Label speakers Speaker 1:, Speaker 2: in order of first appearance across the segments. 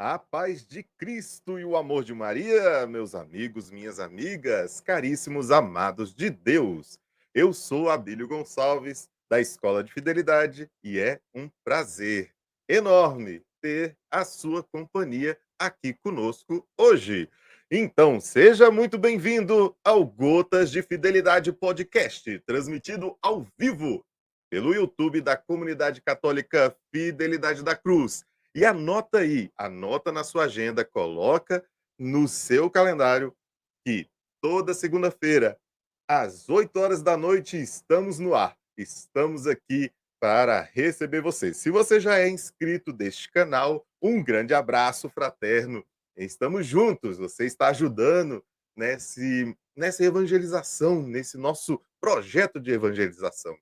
Speaker 1: A paz de Cristo e o amor de Maria, meus amigos, minhas amigas, caríssimos amados de Deus. Eu sou Abílio Gonçalves, da Escola de Fidelidade, e é um prazer enorme ter a sua companhia aqui conosco hoje. Então, seja muito bem-vindo ao Gotas de Fidelidade Podcast, transmitido ao vivo pelo YouTube da Comunidade Católica Fidelidade da Cruz. E anota aí, anota na sua agenda, coloca no seu calendário que toda segunda-feira, às 8 horas da noite, estamos no ar. Estamos aqui para receber você. Se você já é inscrito deste canal, um grande abraço fraterno. Estamos juntos, você está ajudando nessa evangelização, nesse nosso projeto de evangelização.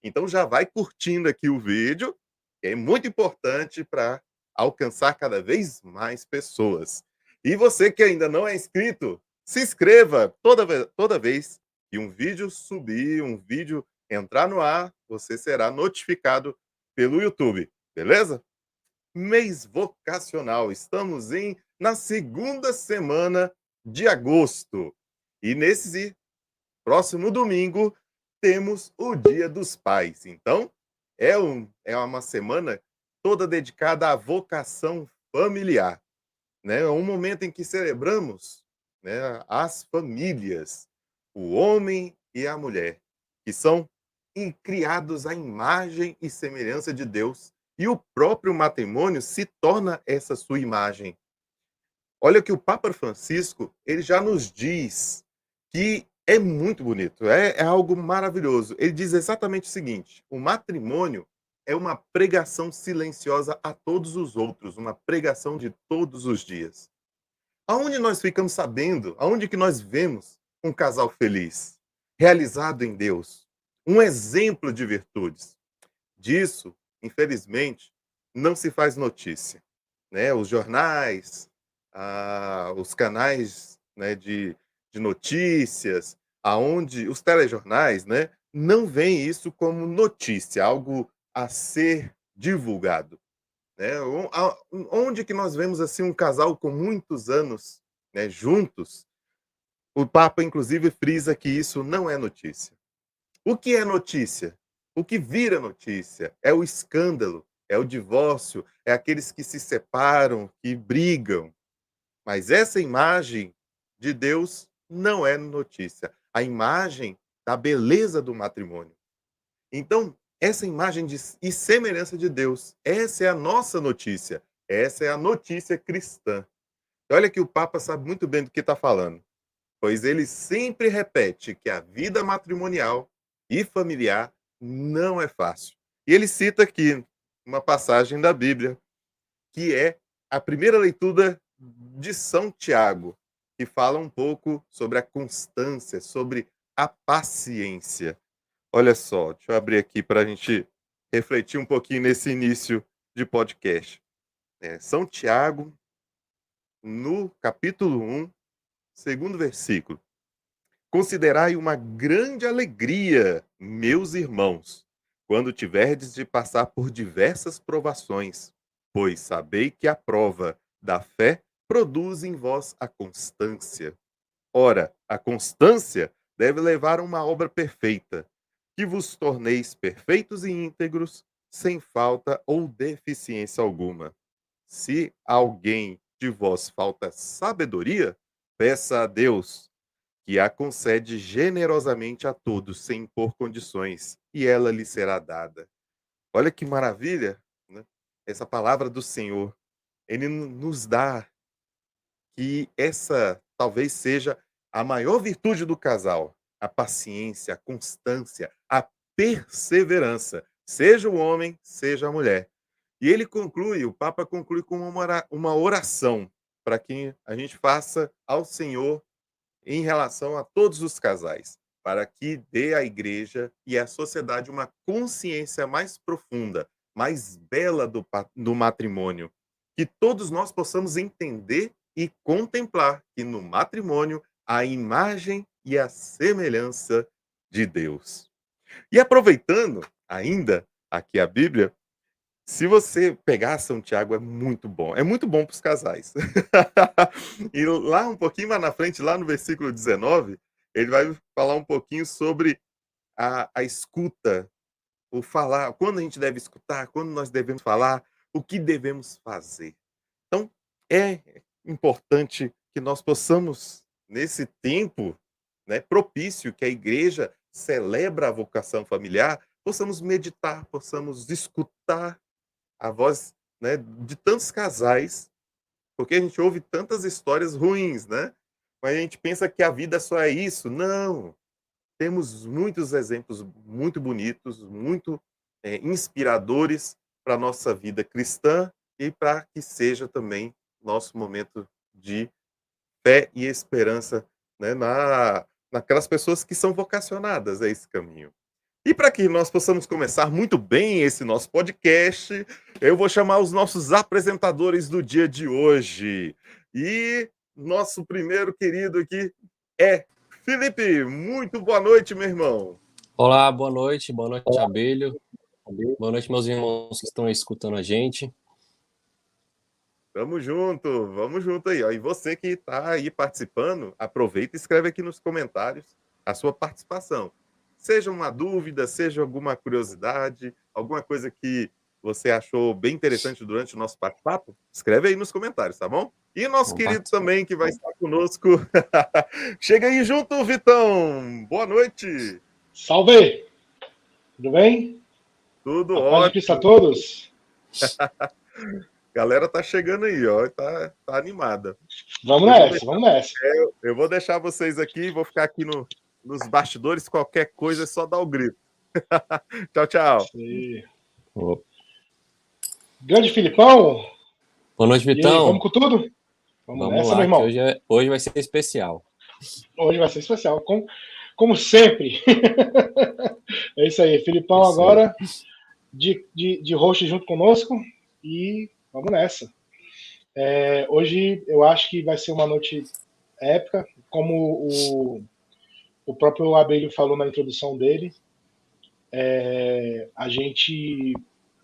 Speaker 1: Então já vai curtindo aqui o vídeo, que é muito importante para alcançar cada vez mais pessoas. E você que ainda não é inscrito, se inscreva toda vez que um vídeo subir, um vídeo entrar no ar, você será notificado pelo YouTube, beleza? Mês vocacional, estamos na segunda semana de agosto. E nesse próximo domingo temos o Dia dos Pais. Então, é uma semana toda dedicada à vocação familiar, né? É um momento em que celebramos, né, as famílias, o homem e a mulher, que são criados à imagem e semelhança de Deus, e o próprio matrimônio se torna essa sua imagem. Olha que o Papa Francisco, ele já nos diz que é muito bonito, é algo maravilhoso. Ele diz exatamente o seguinte: o matrimônio é uma pregação silenciosa a todos os outros, uma pregação de todos os dias. Aonde nós ficamos sabendo, aonde que nós vemos um casal feliz, realizado em Deus, um exemplo de virtudes? Disso, infelizmente, não se faz notícia, né? Os jornais, os canais, né, de notícias, aonde os telejornais, né, não veem isso como notícia, algo a ser divulgado, né? Onde que nós vemos assim um casal com muitos anos, né, juntos, o Papa inclusive frisa que isso não é notícia. O que é notícia? O que vira notícia é o escândalo, é o divórcio, é aqueles que se separam, que brigam. Mas essa imagem de Deus não é notícia. A imagem da beleza do matrimônio. Então, essa imagem e semelhança de Deus, essa é a nossa notícia. Essa é a notícia cristã. E olha que o Papa sabe muito bem do que está falando, pois ele sempre repete que a vida matrimonial e familiar não é fácil. E ele cita aqui uma passagem da Bíblia, que é a primeira leitura de São Tiago, que fala um pouco sobre a constância, sobre a paciência. Olha só, deixa eu abrir aqui para a gente refletir um pouquinho nesse início de podcast. São Tiago, no capítulo 1, segundo versículo. Considerai uma grande alegria, meus irmãos, quando tiverdes de passar por diversas provações, pois sabei que a prova da fé produz em vós a constância. Ora, a constância deve levar a uma obra perfeita, que vos torneis perfeitos e íntegros, sem falta ou deficiência alguma. Se alguém de vós falta sabedoria, peça a Deus, que a concede generosamente a todos, sem impor condições, e ela lhe será dada. Olha que maravilha, né? Essa palavra do Senhor. Ele nos dá que essa talvez seja a maior virtude do casal, a paciência, a constância, a perseverança, seja o homem, seja a mulher. E ele conclui, o Papa conclui com uma oração para que a gente faça ao Senhor em relação a todos os casais, para que dê à igreja e à sociedade uma consciência mais profunda, mais bela do matrimônio, que todos nós possamos entender e contemplar que no matrimônio há a imagem e a semelhança de Deus. E aproveitando ainda aqui a Bíblia, Se você pegar São Tiago, é muito bom para os casais. E lá um pouquinho mais na frente, lá no versículo 19, ele vai falar um pouquinho sobre a escuta, o falar, quando a gente deve escutar, quando nós devemos falar, o que devemos fazer. Então, é importante que nós possamos, nesse tempo, né, propício que a igreja celebra a vocação familiar, possamos meditar, possamos escutar a voz, né, de tantos casais, porque a gente ouve tantas histórias ruins, né? Mas a gente pensa que a vida só é isso. Não, temos muitos exemplos muito bonitos, muito inspiradores para a nossa vida cristã e para que seja também nosso momento de fé e esperança, né, naquelas pessoas que são vocacionadas a esse caminho. E para que nós possamos começar muito bem esse nosso podcast, eu vou chamar os nossos apresentadores do dia de hoje. E nosso primeiro querido aqui é Felipe. Muito boa noite, meu irmão.
Speaker 2: Olá, boa noite, Abelho. Boa noite, meus irmãos que estão aí escutando a gente.
Speaker 1: Vamos junto aí. Ó. E você que está aí participando, aproveita e escreve aqui nos comentários a sua participação. Seja uma dúvida, seja alguma curiosidade, alguma coisa que você achou bem interessante durante o nosso bate-papo, escreve aí nos comentários, tá bom? E nosso
Speaker 2: Vamos
Speaker 1: querido
Speaker 2: participar.
Speaker 1: também, que vai estar conosco. Chega aí junto, Vitão! Boa noite!
Speaker 3: Salve! Tudo bem?
Speaker 1: Tudo
Speaker 3: A paz de Cristo a
Speaker 1: ótimo.
Speaker 3: todos.
Speaker 1: Galera tá chegando aí, ó, tá animada.
Speaker 3: Vamos
Speaker 1: Eu vou
Speaker 3: nessa,
Speaker 1: deixar,
Speaker 3: vamos nessa.
Speaker 1: eu vou deixar vocês aqui, vou ficar aqui nos bastidores, qualquer coisa é só dar o grito. Tchau, tchau.
Speaker 3: Grande Filipão.
Speaker 2: Boa noite,
Speaker 3: E aí,
Speaker 2: Vitão.
Speaker 3: vamos com tudo? Vamos nessa,
Speaker 2: lá,
Speaker 3: meu irmão.
Speaker 2: que hoje vai ser especial.
Speaker 3: Hoje vai ser especial, como sempre. É isso aí, Filipão
Speaker 2: Isso
Speaker 3: agora de host junto conosco e vamos nessa. Hoje eu acho que vai ser uma noite épica, como o próprio Abelho falou na introdução dele. A gente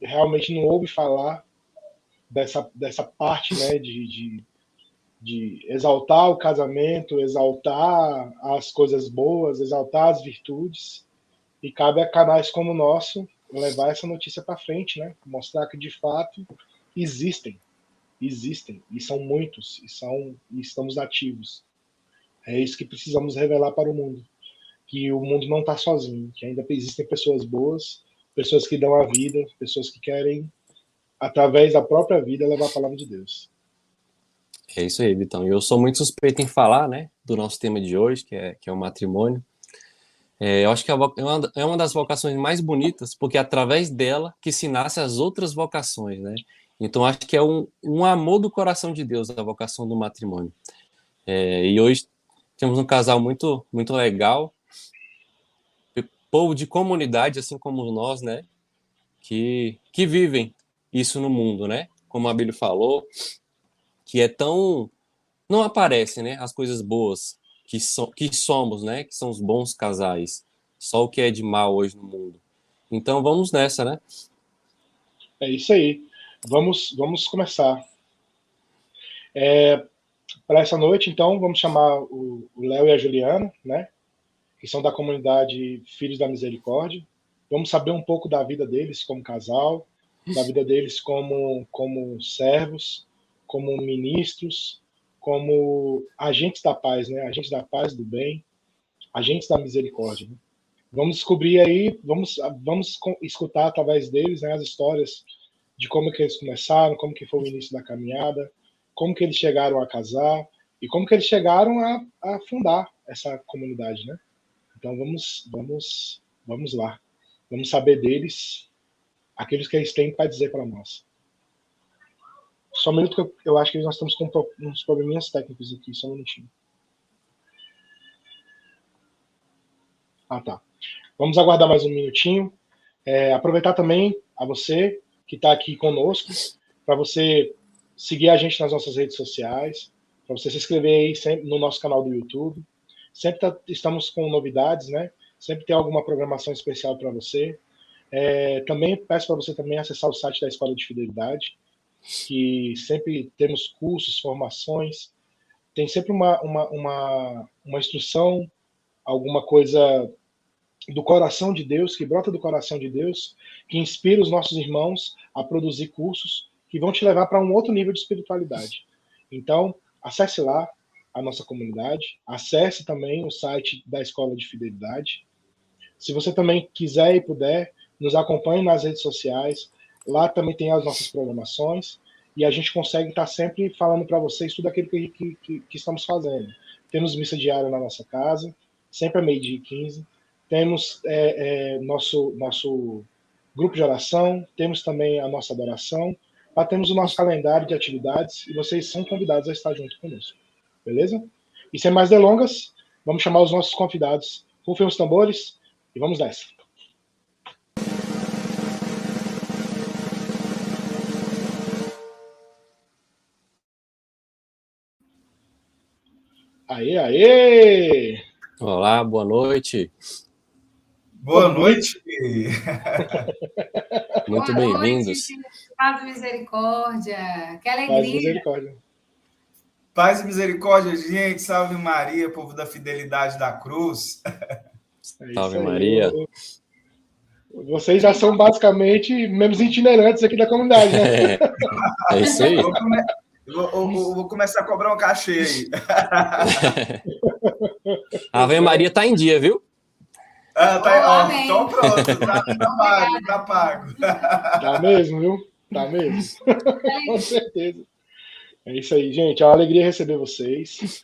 Speaker 3: realmente não ouve falar dessa parte, né, de exaltar o casamento, exaltar as coisas boas, exaltar as virtudes, e cabe a canais como o nosso levar essa notícia para frente, né, mostrar que de fato existem, e são muitos, e estamos ativos. É isso que precisamos revelar para o mundo, que o mundo não está sozinho, que ainda existem pessoas boas, pessoas que dão a vida, pessoas que querem, através da própria vida, levar a palavra de Deus.
Speaker 2: É isso aí, Vitão. E eu sou muito suspeito em falar, né, do nosso tema de hoje, que é o matrimônio. Eu acho que é uma das vocações mais bonitas, porque é através dela que se nascem as outras vocações, né? Então acho que é um amor do coração de Deus, a vocação do matrimônio. E hoje temos um casal muito, muito legal, povo de comunidade, assim como nós, né? Que vivem isso no mundo, né? Como a Abílio falou, que é tão... Não aparecem, né? As coisas boas que somos, né? Que são os bons casais. Só o que é de mal hoje no mundo. Então vamos nessa, né?
Speaker 3: É isso aí. Vamos começar. Para essa noite, então, vamos chamar o Léo e a Juliana, né? Que são da comunidade Filhos da Misericórdia. Vamos saber um pouco da vida deles como casal, da vida deles como servos, como ministros, como agentes da paz, né? Agentes da paz, do bem, agentes da misericórdia. Né? Vamos descobrir aí, vamos escutar através deles, né, as histórias de como que eles começaram, como que foi o início da caminhada, como que eles chegaram a casar e como que eles chegaram a fundar essa comunidade, né? Então vamos lá. Vamos saber deles, aqueles que eles têm para dizer para nós. Só um minuto que eu acho que nós estamos com uns probleminhas técnicos aqui, só um minutinho. Ah, tá. Vamos aguardar mais um minutinho. Aproveitar também a você que está aqui conosco, para você seguir a gente nas nossas redes sociais, para você se inscrever aí sempre no nosso canal do YouTube. Sempre estamos com novidades, né? Sempre tem alguma programação especial para você. Também peço para você também acessar o site da Escola de Fidelidade, que sempre temos cursos, formações, tem sempre uma instrução, alguma coisa do coração de Deus, que brota do coração de Deus, que inspira os nossos irmãos a produzir cursos que vão te levar para um outro nível de espiritualidade. Então, acesse lá a nossa comunidade, acesse também o site da Escola de Fidelidade. Se você também quiser e puder, nos acompanhe nas redes sociais, lá também tem as nossas programações, e a gente consegue estar sempre falando para vocês tudo aquilo que estamos fazendo. Temos missa diária na nossa casa, sempre a 12h15. Temos nosso grupo de oração, temos também a nossa adoração, lá temos o nosso calendário de atividades, e vocês são convidados a estar junto conosco. Beleza? E sem mais delongas, vamos chamar os nossos convidados. Rufem os tambores e vamos nessa. Aê, aê!
Speaker 2: Olá, boa noite.
Speaker 4: Boa noite.
Speaker 2: Muito bem-vindos.
Speaker 5: Paz e misericórdia. Que alegria.
Speaker 3: Paz e misericórdia.
Speaker 4: Paz e misericórdia, gente. Salve Maria, povo da fidelidade da cruz.
Speaker 2: Salve Maria.
Speaker 3: Vocês já são basicamente membros itinerantes aqui da comunidade, né?
Speaker 2: É isso aí.
Speaker 4: Vou começar a cobrar um cachê aí.
Speaker 2: A Ave Maria tá em dia, viu?
Speaker 4: Então pronto, tá pago.
Speaker 3: Tá mesmo, viu? Tá mesmo. Com certeza. É isso aí, gente. É uma alegria receber vocês.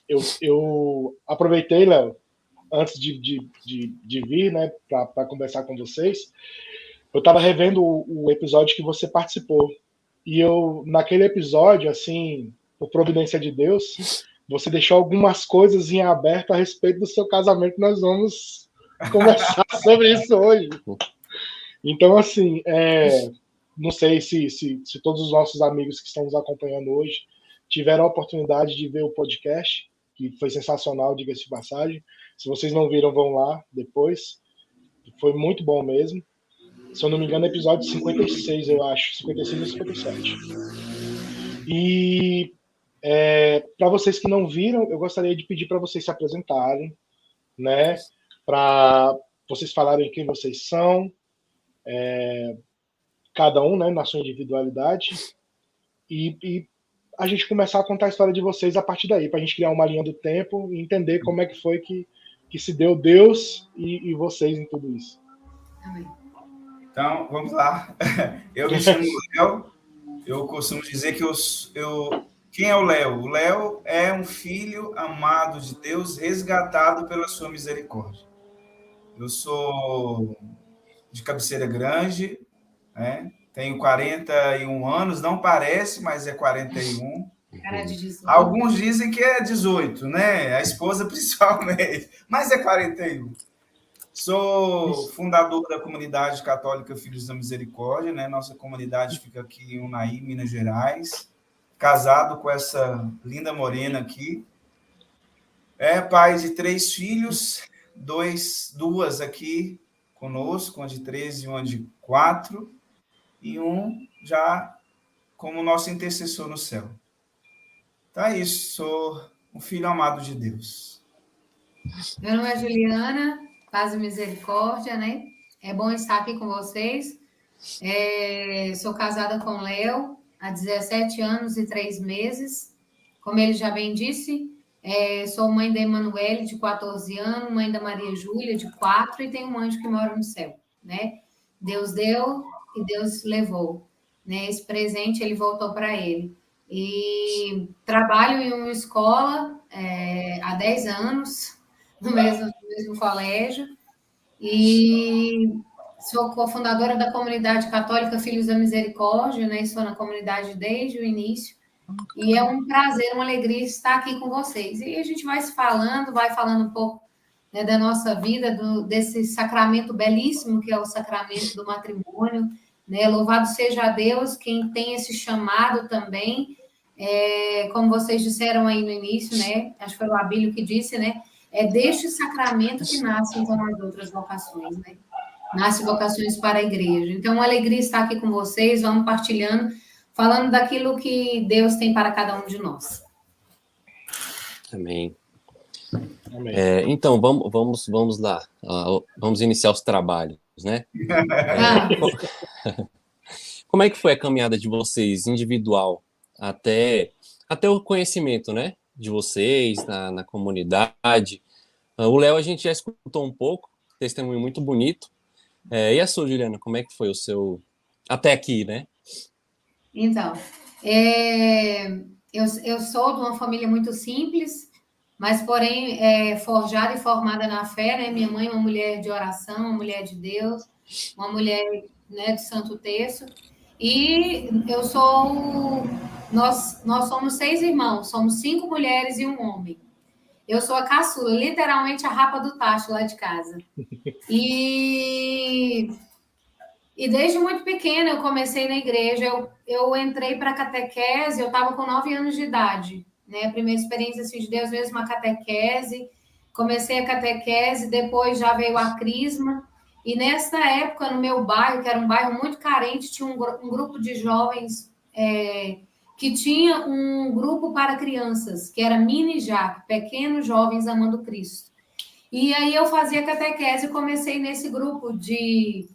Speaker 3: Eu aproveitei, Léo, antes de vir, né, para conversar com vocês. Eu estava revendo o episódio que você participou. E naquele episódio, assim, por providência de Deus, você deixou algumas coisas em aberto a respeito do seu casamento. Nós vamos conversar sobre isso hoje. Então, assim, não sei se todos os nossos amigos que estão nos acompanhando hoje tiveram a oportunidade de ver o podcast, que foi sensacional, diga-se de passagem. Se vocês não viram, vão lá depois. Foi muito bom mesmo. Se eu não me engano, episódio 56, eu acho. 56 ou 57. E para vocês que não viram, eu gostaria de pedir para vocês se apresentarem, né? Para vocês falarem quem vocês são, cada um, né, na sua individualidade, e a gente começar a contar a história de vocês a partir daí, para a gente criar uma linha do tempo e entender como é que foi que se deu Deus e vocês em tudo isso.
Speaker 5: Amém.
Speaker 4: Então, vamos lá. Eu me chamo Léo. Eu costumo dizer que quem é o Léo? O Léo é um filho amado de Deus, resgatado pela sua misericórdia. Eu sou de Cabeceira Grande, né? Tenho 41 anos, não parece, mas é 41.
Speaker 5: Cara de 18.
Speaker 4: Alguns dizem que é 18, né? A esposa principalmente, mas é 41. Sou fundador da comunidade católica Filhos da Misericórdia, né? Nossa comunidade fica aqui em Unai, Minas Gerais. Casado com essa linda morena aqui. Pai de 3 filhos, duas aqui conosco, uma de 13 e uma de 4, e um já como nosso intercessor no céu. Então é isso, sou um filho amado de Deus.
Speaker 5: Meu nome é Juliana, paz e misericórdia, né? É bom estar aqui com vocês. Sou casada com o Léo há 17 anos e 3 meses. Como ele já bem disse, sou mãe da Emanuele, de 14 anos, mãe da Maria Júlia, de 4, e tenho um anjo que mora no céu, né? Deus deu e Deus levou, né? Esse presente ele voltou para ele. E trabalho em uma escola há 10 anos, no mesmo colégio, e sou cofundadora da comunidade católica Filhos da Misericórdia, né? Estou na comunidade desde o início, e é um prazer, uma alegria estar aqui com vocês. E a gente vai se falando, vai falando um pouco, né, da nossa vida, desse sacramento belíssimo que é o sacramento do matrimônio, né? Louvado seja Deus, quem tem esse chamado também, como vocês disseram aí no início, né? Acho que foi o Abílio que disse, né? É deste sacramento que nascem então as outras vocações, né? Nasce Vocações para a Igreja. Então, uma alegria estar aqui com vocês, vamos partilhando, falando daquilo que Deus tem para cada um de nós.
Speaker 2: Amém.
Speaker 3: Amém.
Speaker 2: Então, vamos lá. Vamos iniciar os trabalhos, né? Como é que foi a caminhada de vocês, individual, até o conhecimento, né? De vocês, na comunidade. O Léo, a gente já escutou um pouco, testemunho muito bonito. E a sua, Juliana, como é que foi o seu... Até aqui, né?
Speaker 5: Então, eu sou de uma família muito simples, mas, porém, forjada e formada na fé, né? Minha mãe é uma mulher de oração, uma mulher de Deus, uma mulher, né, de Santo Terço. E nós somos 6 irmãos, somos 5 mulheres e um homem. Eu sou a caçula, literalmente a rapa do tacho lá de casa. E desde muito pequena eu comecei na igreja, eu entrei para a catequese, eu estava com 9 anos de idade, né? A primeira experiência assim, de Deus mesmo, a catequese. Comecei a catequese, depois já veio a crisma. E nessa época, no meu bairro, que era um bairro muito carente, tinha um grupo de jovens que tinha um grupo para crianças, que era Mini Jac, Pequenos Jovens Amando Cristo. E aí eu fazia catequese e comecei nesse grupo de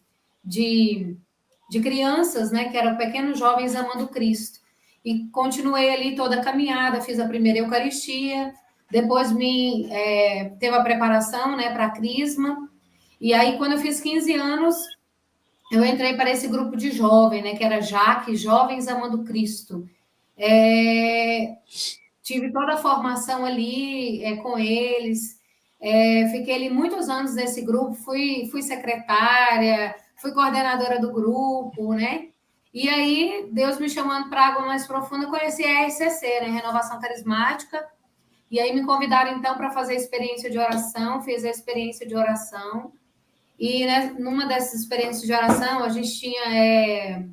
Speaker 5: crianças, né, que eram Pequenos Jovens Amando Cristo. E continuei ali toda a caminhada, fiz a primeira Eucaristia, depois teve a preparação, né, para a crisma. E aí, quando eu fiz 15 anos, eu entrei para esse grupo de jovem, né, que era JAC, Jovens Amando Cristo. Tive toda a formação ali com eles. Fiquei ali muitos anos nesse grupo, fui secretária, fui coordenadora do grupo, né? E aí, Deus me chamando para água mais profunda, conheci a RCC, né? Renovação Carismática. E aí me convidaram, então, para fazer a experiência de oração, fiz a experiência de oração. E, né, numa dessas experiências de oração, a gente tinha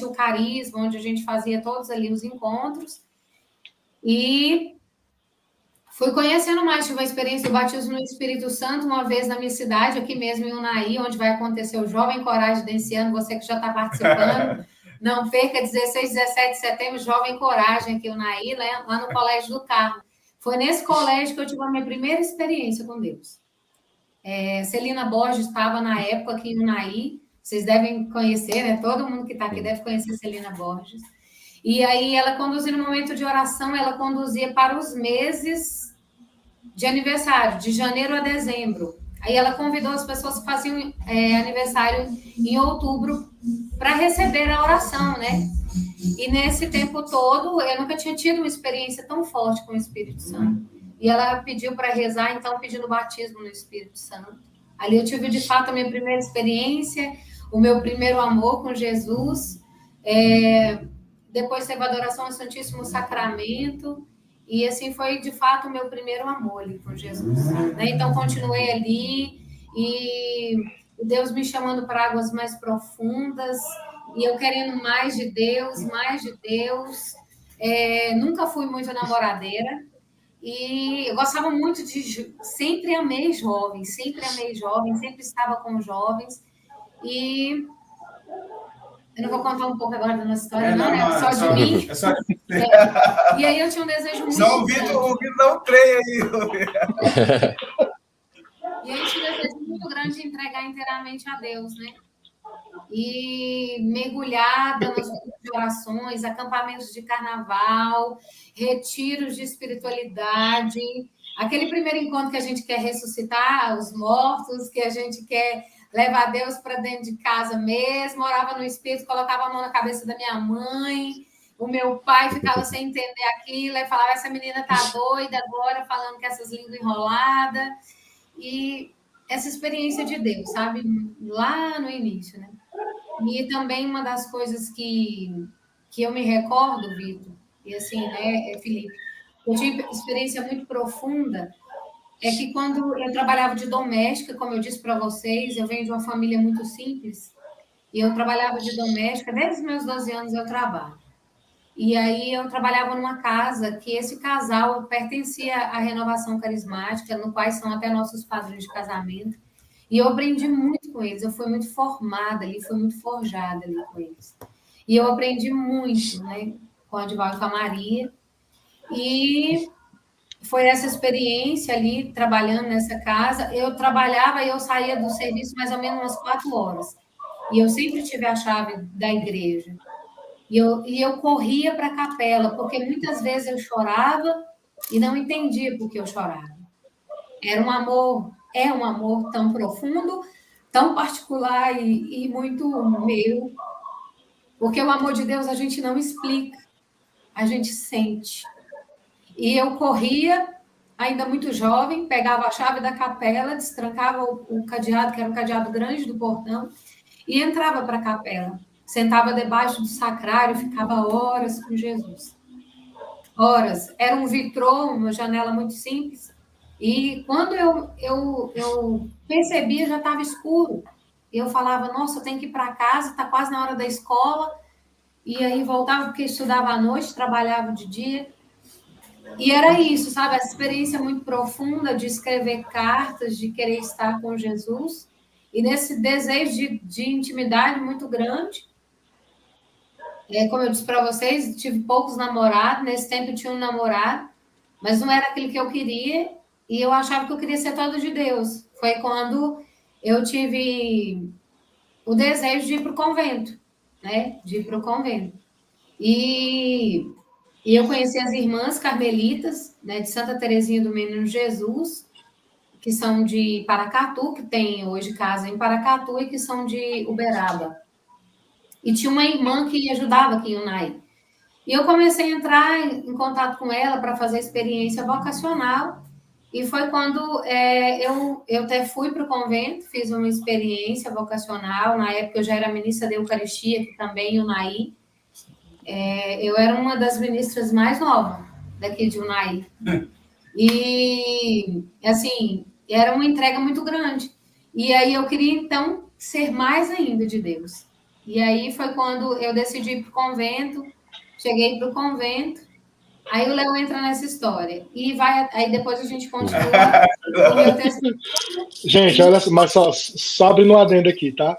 Speaker 5: o carisma, onde a gente fazia todos ali os encontros. E fui conhecendo mais, tive uma experiência do batismo no Espírito Santo uma vez na minha cidade, aqui mesmo em Unai, onde vai acontecer o Jovem Coragem desse ano, você que já está participando, não perca, 16, 17 de setembro, Jovem Coragem aqui em Unai, né, lá no Colégio do Carmo. Foi nesse colégio que eu tive a minha primeira experiência com Deus. Celina Borges estava na época aqui em Unai, vocês devem conhecer, né? Todo mundo que está aqui deve conhecer Celina Borges. E aí ela conduzia no momento de oração, ela conduzia para os meses de aniversário, de janeiro a dezembro. Aí ela convidou as pessoas que faziam aniversário em outubro para receber a oração, né? E nesse tempo todo, eu nunca tinha tido uma experiência tão forte com o Espírito Santo. E ela pediu para rezar, então, pedindo batismo no Espírito Santo. Ali eu tive, de fato, a minha primeira experiência, o meu primeiro amor com Jesus. Depois teve a adoração ao Santíssimo Sacramento. E, assim, foi, de fato, o meu primeiro amor ali com Jesus. Né? Então, continuei ali e Deus me chamando para águas mais profundas. E eu querendo mais de Deus, mais de Deus. Nunca fui muito namoradeira. E eu gostava muito sempre amei jovens, sempre estava com jovens. E eu não vou contar um pouco agora da nossa história, não, né? Só de mim. E aí eu tinha um desejo muito
Speaker 4: grande. O Vitor não creia aí.
Speaker 5: E aí eu tinha um desejo muito grande de entregar inteiramente a Deus, né? E mergulhada nos grupos de orações, acampamentos de carnaval, retiros de espiritualidade, aquele primeiro encontro que a gente quer ressuscitar os mortos, que a gente quer levar Deus para dentro de casa mesmo, orava no Espírito, colocava a mão na cabeça da minha mãe, o meu pai ficava sem entender aquilo, e falava, essa menina tá doida agora, falando com essas línguas enroladas, e essa experiência de Deus, sabe? Lá no início, né? E também uma das coisas que eu me recordo, Vitor, e assim, né, Felipe, eu tive experiência muito profunda, é que quando eu trabalhava de doméstica, como eu disse para vocês, eu venho de uma família muito simples, e eu trabalhava de doméstica, desde os meus 12 anos eu trabalho. E aí eu trabalhava numa casa que esse casal pertencia à Renovação Carismática, no qual são até nossos padrinhos de casamento, e eu aprendi muito com eles, eu fui muito formada ali, fui muito forjada ali com eles. E eu aprendi muito, né, com a Dival e com a Maria. E foi essa experiência ali, trabalhando nessa casa. Eu trabalhava e eu saía do serviço mais ou menos umas 4 horas. E eu sempre tive a chave da igreja. E eu corria para a capela, porque muitas vezes eu chorava e não entendia por que eu chorava. Era um amor, é um amor tão profundo, tão particular e muito meu. Porque o amor de Deus a gente não explica, a gente sente. E eu corria, ainda muito jovem, pegava a chave da capela, destrancava o cadeado, que era um cadeado grande do portão, e entrava para a capela. Sentava debaixo do sacrário, ficava horas com Jesus. Horas. Era um vitrô, uma janela muito simples. E quando eu percebia, já estava escuro. E eu falava, nossa, eu tenho que ir para casa, está quase na hora da escola. E aí voltava, porque estudava à noite, trabalhava de dia. E era isso, sabe? Essa experiência muito profunda de escrever cartas, de querer estar com Jesus. E nesse desejo de intimidade muito grande. Como eu disse para vocês, tive poucos namorados. Nesse tempo eu tinha um namorado, mas não era aquilo que eu queria. E eu achava que eu queria ser todo de Deus. Foi quando eu tive o desejo de ir para o convento, né? De ir para o convento. E eu conheci as irmãs carmelitas, né, de Santa Teresinha do Menino Jesus, que são de Paracatu, que tem hoje casa em Paracatu, e que são de Uberaba. E tinha uma irmã que ajudava aqui em Unai. E eu comecei a entrar em contato com ela para fazer experiência vocacional. E foi quando eu até fui para o convento, fiz uma experiência vocacional. Na época eu já era ministra de Eucaristia, aqui também em Unai. Eu era uma das ministras mais novas daqui de Unai. E, assim, era uma entrega muito grande. E aí eu queria, então, ser mais ainda de Deus. E aí foi quando eu decidi ir para o convento, cheguei para o convento, aí o Léo entra nessa história. E aí depois a gente continua.
Speaker 3: Gente, olha só, mas só abrindo um adendo aqui, tá?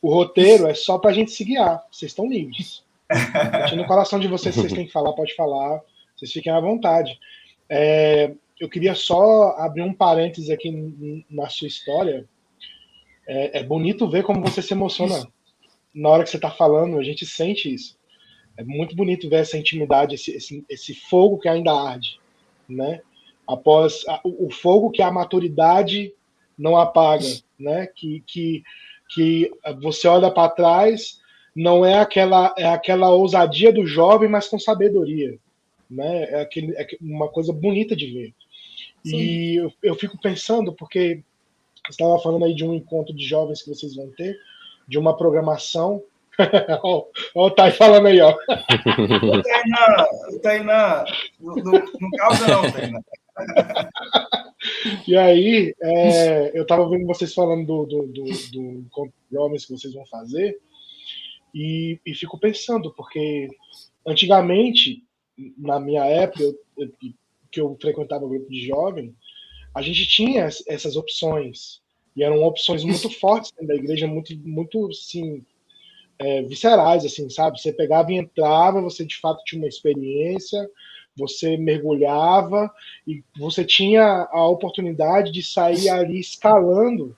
Speaker 3: O roteiro é só para a gente se guiar. Vocês estão livres. No coração de vocês, vocês têm que falar, pode falar. Vocês fiquem à vontade. Eu queria só abrir um parênteses aqui na sua história. É bonito ver como você se emociona na hora que você está falando. A gente sente isso. É muito bonito ver essa intimidade, esse fogo que ainda arde, né? Após o fogo que a maturidade não apaga, né? Que você olha para trás, não é aquela ousadia do jovem, mas com sabedoria, né? É uma coisa bonita de ver. Sim. E eu fico pensando, porque você estava falando aí de um encontro de jovens que vocês vão ter, de uma programação. Olha o Thay falando aí, ó.
Speaker 4: Tainá, não causa não, Tainá.
Speaker 3: E aí, eu estava ouvindo vocês falando do encontro de jovens que vocês vão fazer, e fico pensando, porque antigamente, na minha época, que eu frequentava o grupo de jovem, a gente tinha essas opções, e eram opções muito fortes dentro da igreja, muito assim, viscerais, assim, sabe? Você pegava e entrava, você de fato tinha uma experiência, você mergulhava e você tinha a oportunidade de sair ali escalando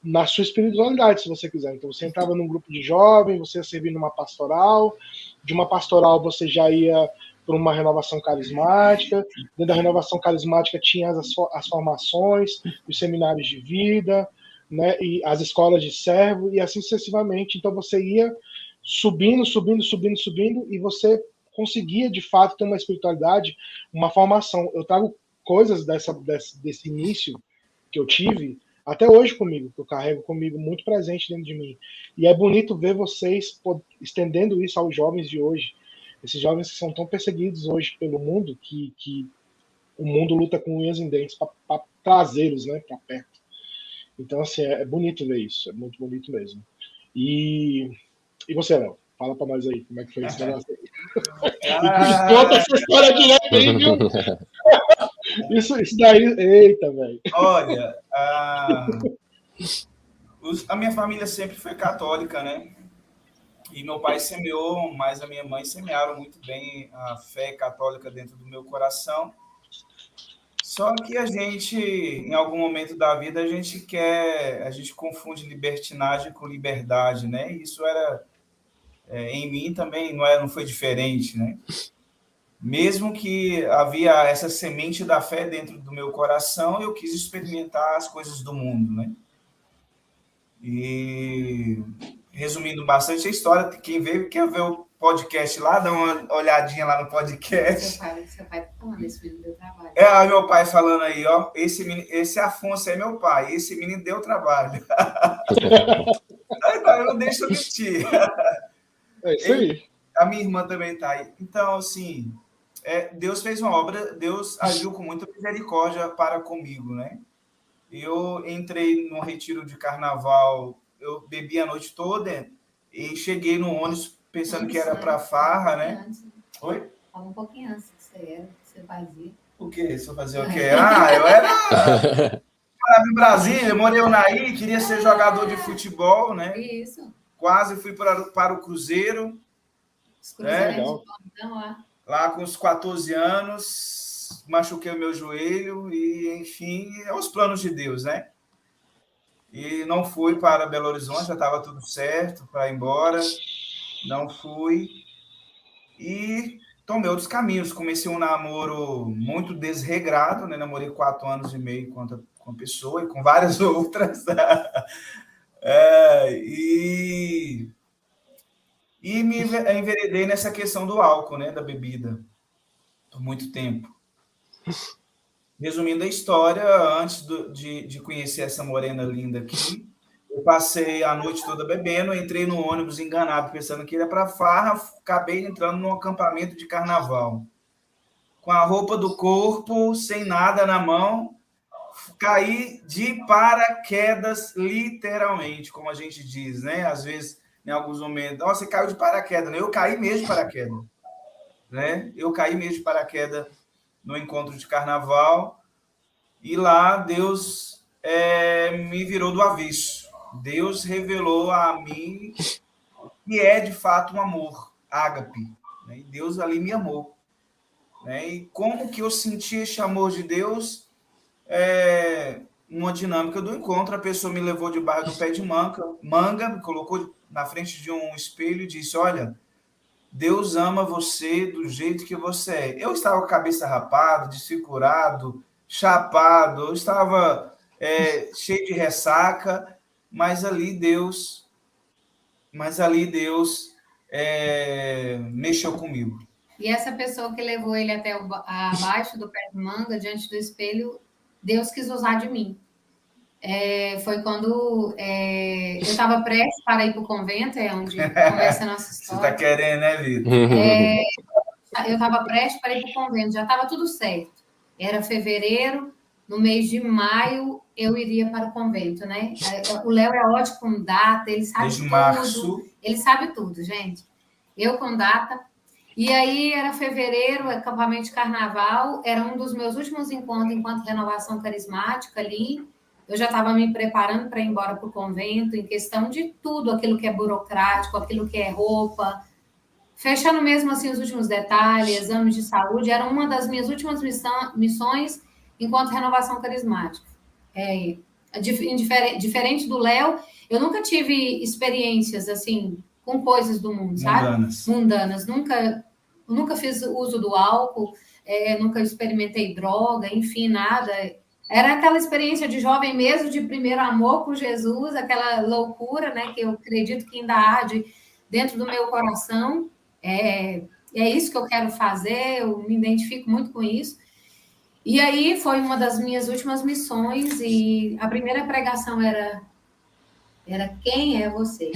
Speaker 3: na sua espiritualidade, se você quiser. Então você entrava num grupo de jovens, você ia servir numa pastoral, de uma pastoral você já ia para uma renovação carismática, dentro da renovação carismática tinha as formações, os seminários de vida, né, e as escolas de servo, e assim sucessivamente. Então você ia subindo, e você conseguia, de fato, ter uma espiritualidade, uma formação. Eu trago coisas desse início que eu tive, até hoje comigo, que eu carrego comigo, muito presente dentro de mim. E é bonito ver vocês estendendo isso aos jovens de hoje, esses jovens que são tão perseguidos hoje pelo mundo, que o mundo luta com unhas e dentes para trazê-los, né, para perto. Então, assim, é bonito ver isso, é muito bonito mesmo. E você, Léo? Fala para nós aí, como é que foi esse negócio aí. Conta essa história direto aí, viu? Isso daí, eita, velho.
Speaker 4: Olha, A minha família sempre foi católica, né? E meu pai semeou, mas a minha mãe semearam muito bem a fé católica dentro do meu coração. Só que a gente, em algum momento da vida, a gente confunde libertinagem com liberdade, né? E isso era em mim também não foi diferente, né? Mesmo que havia essa semente da fé dentro do meu coração, eu quis experimentar as coisas do mundo, né? E resumindo bastante a história, quem veio quer ver o podcast lá, dá uma olhadinha lá no podcast.
Speaker 5: Seu pai tá falando, esse menino deu trabalho.
Speaker 4: Meu pai falando aí, ó, esse Afonso é meu pai, esse menino deu trabalho. Eu não deixo mentir.
Speaker 3: É isso aí.
Speaker 4: A minha irmã também tá aí. Então, assim, Deus fez uma obra, Deus agiu com muita misericórdia para comigo, né? Eu entrei num retiro de carnaval, eu bebi a noite toda e cheguei no ônibus pensando que era para farra, né? Oi?
Speaker 5: Fala um pouquinho antes que você fazia.
Speaker 4: O quê? Se eu fazia o quê? Eu era em Brasília, morei em Unaí, queria ser jogador de futebol, né?
Speaker 5: Isso.
Speaker 4: Quase fui para o Cruzeiro.
Speaker 5: Os cruzeiros então,
Speaker 4: lá com os 14 anos, machuquei o meu joelho e, enfim, é os planos de Deus, né? E não fui para Belo Horizonte, já estava tudo certo para ir embora, não fui. E tomei outros caminhos. Comecei um namoro muito desregrado, né? Namorei 4 anos e meio com a pessoa e com várias outras. E me enveredei nessa questão do álcool, né? Da bebida, por muito tempo. Resumindo a história, antes de conhecer essa morena linda aqui, eu passei a noite toda bebendo, entrei no ônibus enganado, pensando que ia para farra, acabei entrando num acampamento de carnaval. Com a roupa do corpo, sem nada na mão, caí de paraquedas, literalmente, como a gente diz, né? Às vezes, em alguns momentos, você caiu de paraquedas, né? Eu caí mesmo de paraquedas, né? Eu caí mesmo de paraquedas no encontro de carnaval, e lá Deus me virou do avesso. Deus revelou a mim que é de fato um amor, ágape, né? E Deus ali me amou, né? E como que eu senti esse amor de Deus? Uma dinâmica do encontro, a pessoa me levou debaixo do pé de manga, me colocou na frente de um espelho e disse: olha, Deus ama você do jeito que você é. Eu estava com a cabeça rapada, desfigurado, chapado, eu estava cheio de ressaca, mas ali Deus mexeu comigo.
Speaker 5: E essa pessoa que levou ele até abaixo do pé de manga, diante do espelho, Deus quis usar de mim. Foi quando eu estava prestes para ir para o convento, onde começa a nossa história.
Speaker 4: Você está querendo, né, Vitor?
Speaker 5: Eu estava prestes para ir para o convento, já estava tudo certo. Era fevereiro, no mês de maio eu iria para o convento, né? O Léo é ótimo com data, ele sabe tudo.
Speaker 4: Março.
Speaker 5: Ele sabe tudo, gente. Eu com data. E aí era fevereiro, acampamento de carnaval, era um dos meus últimos encontros enquanto renovação carismática ali. Eu já estava me preparando para ir embora para o convento, em questão de tudo, aquilo que é burocrático, aquilo que é roupa, fechando mesmo assim os últimos detalhes, exames de saúde, era uma das minhas últimas missões enquanto renovação carismática. Diferente do Léo, eu nunca tive experiências assim com coisas do mundo, sabe? Mundanas. Nunca fiz uso do álcool, nunca experimentei droga, enfim, nada. Era aquela experiência de jovem mesmo, de primeiro amor com Jesus, aquela loucura, né, que eu acredito que ainda arde dentro do meu coração. É isso que eu quero fazer, eu me identifico muito com isso. E aí foi uma das minhas últimas missões, e a primeira pregação era quem é você?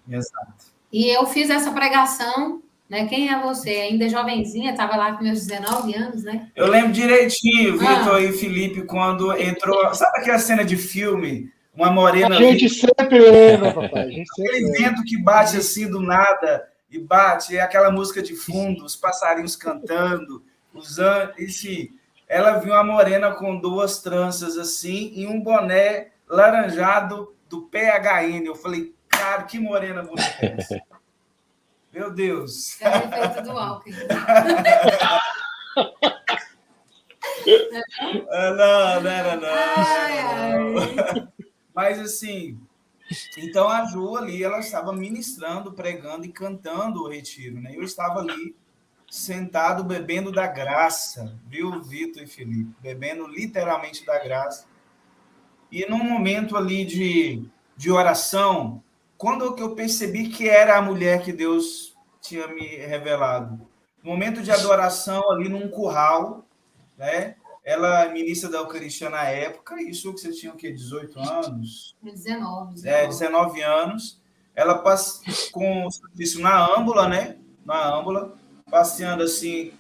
Speaker 4: Exato.
Speaker 5: E eu fiz essa pregação, né? Quem é você? ainda jovenzinha, estava lá com meus 19 anos, né?
Speaker 4: Eu lembro direitinho, Vitor e Felipe, quando entrou... Sabe aquela cena de filme? Uma morena...
Speaker 3: A gente sempre lembra, papai.
Speaker 4: Aquele vento que bate assim do nada, e bate, aquela música de fundo, os passarinhos cantando, enfim. Ela viu uma morena com 2 tranças assim, e um boné laranjado do PHN. Eu falei, cara, que morena bonita é essa? Meu Deus.
Speaker 5: É o efeito do álcool.
Speaker 4: Não era não.
Speaker 5: Ai, ai.
Speaker 4: Mas assim, então a Ju ali, ela estava ministrando, pregando e cantando o retiro, né? Eu estava ali sentado bebendo da graça, viu, Vitor e Felipe? Bebendo literalmente da graça. E num momento ali de oração, quando que eu percebi que era a mulher que Deus tinha me revelado? No momento de adoração ali num curral, né? Ela ministra da Eucaristia na época, isso que você tinha o quê? 18 anos?
Speaker 5: 19.
Speaker 4: 19 anos. Ela com isso na âmbula, né? Na âmbula, passeando assim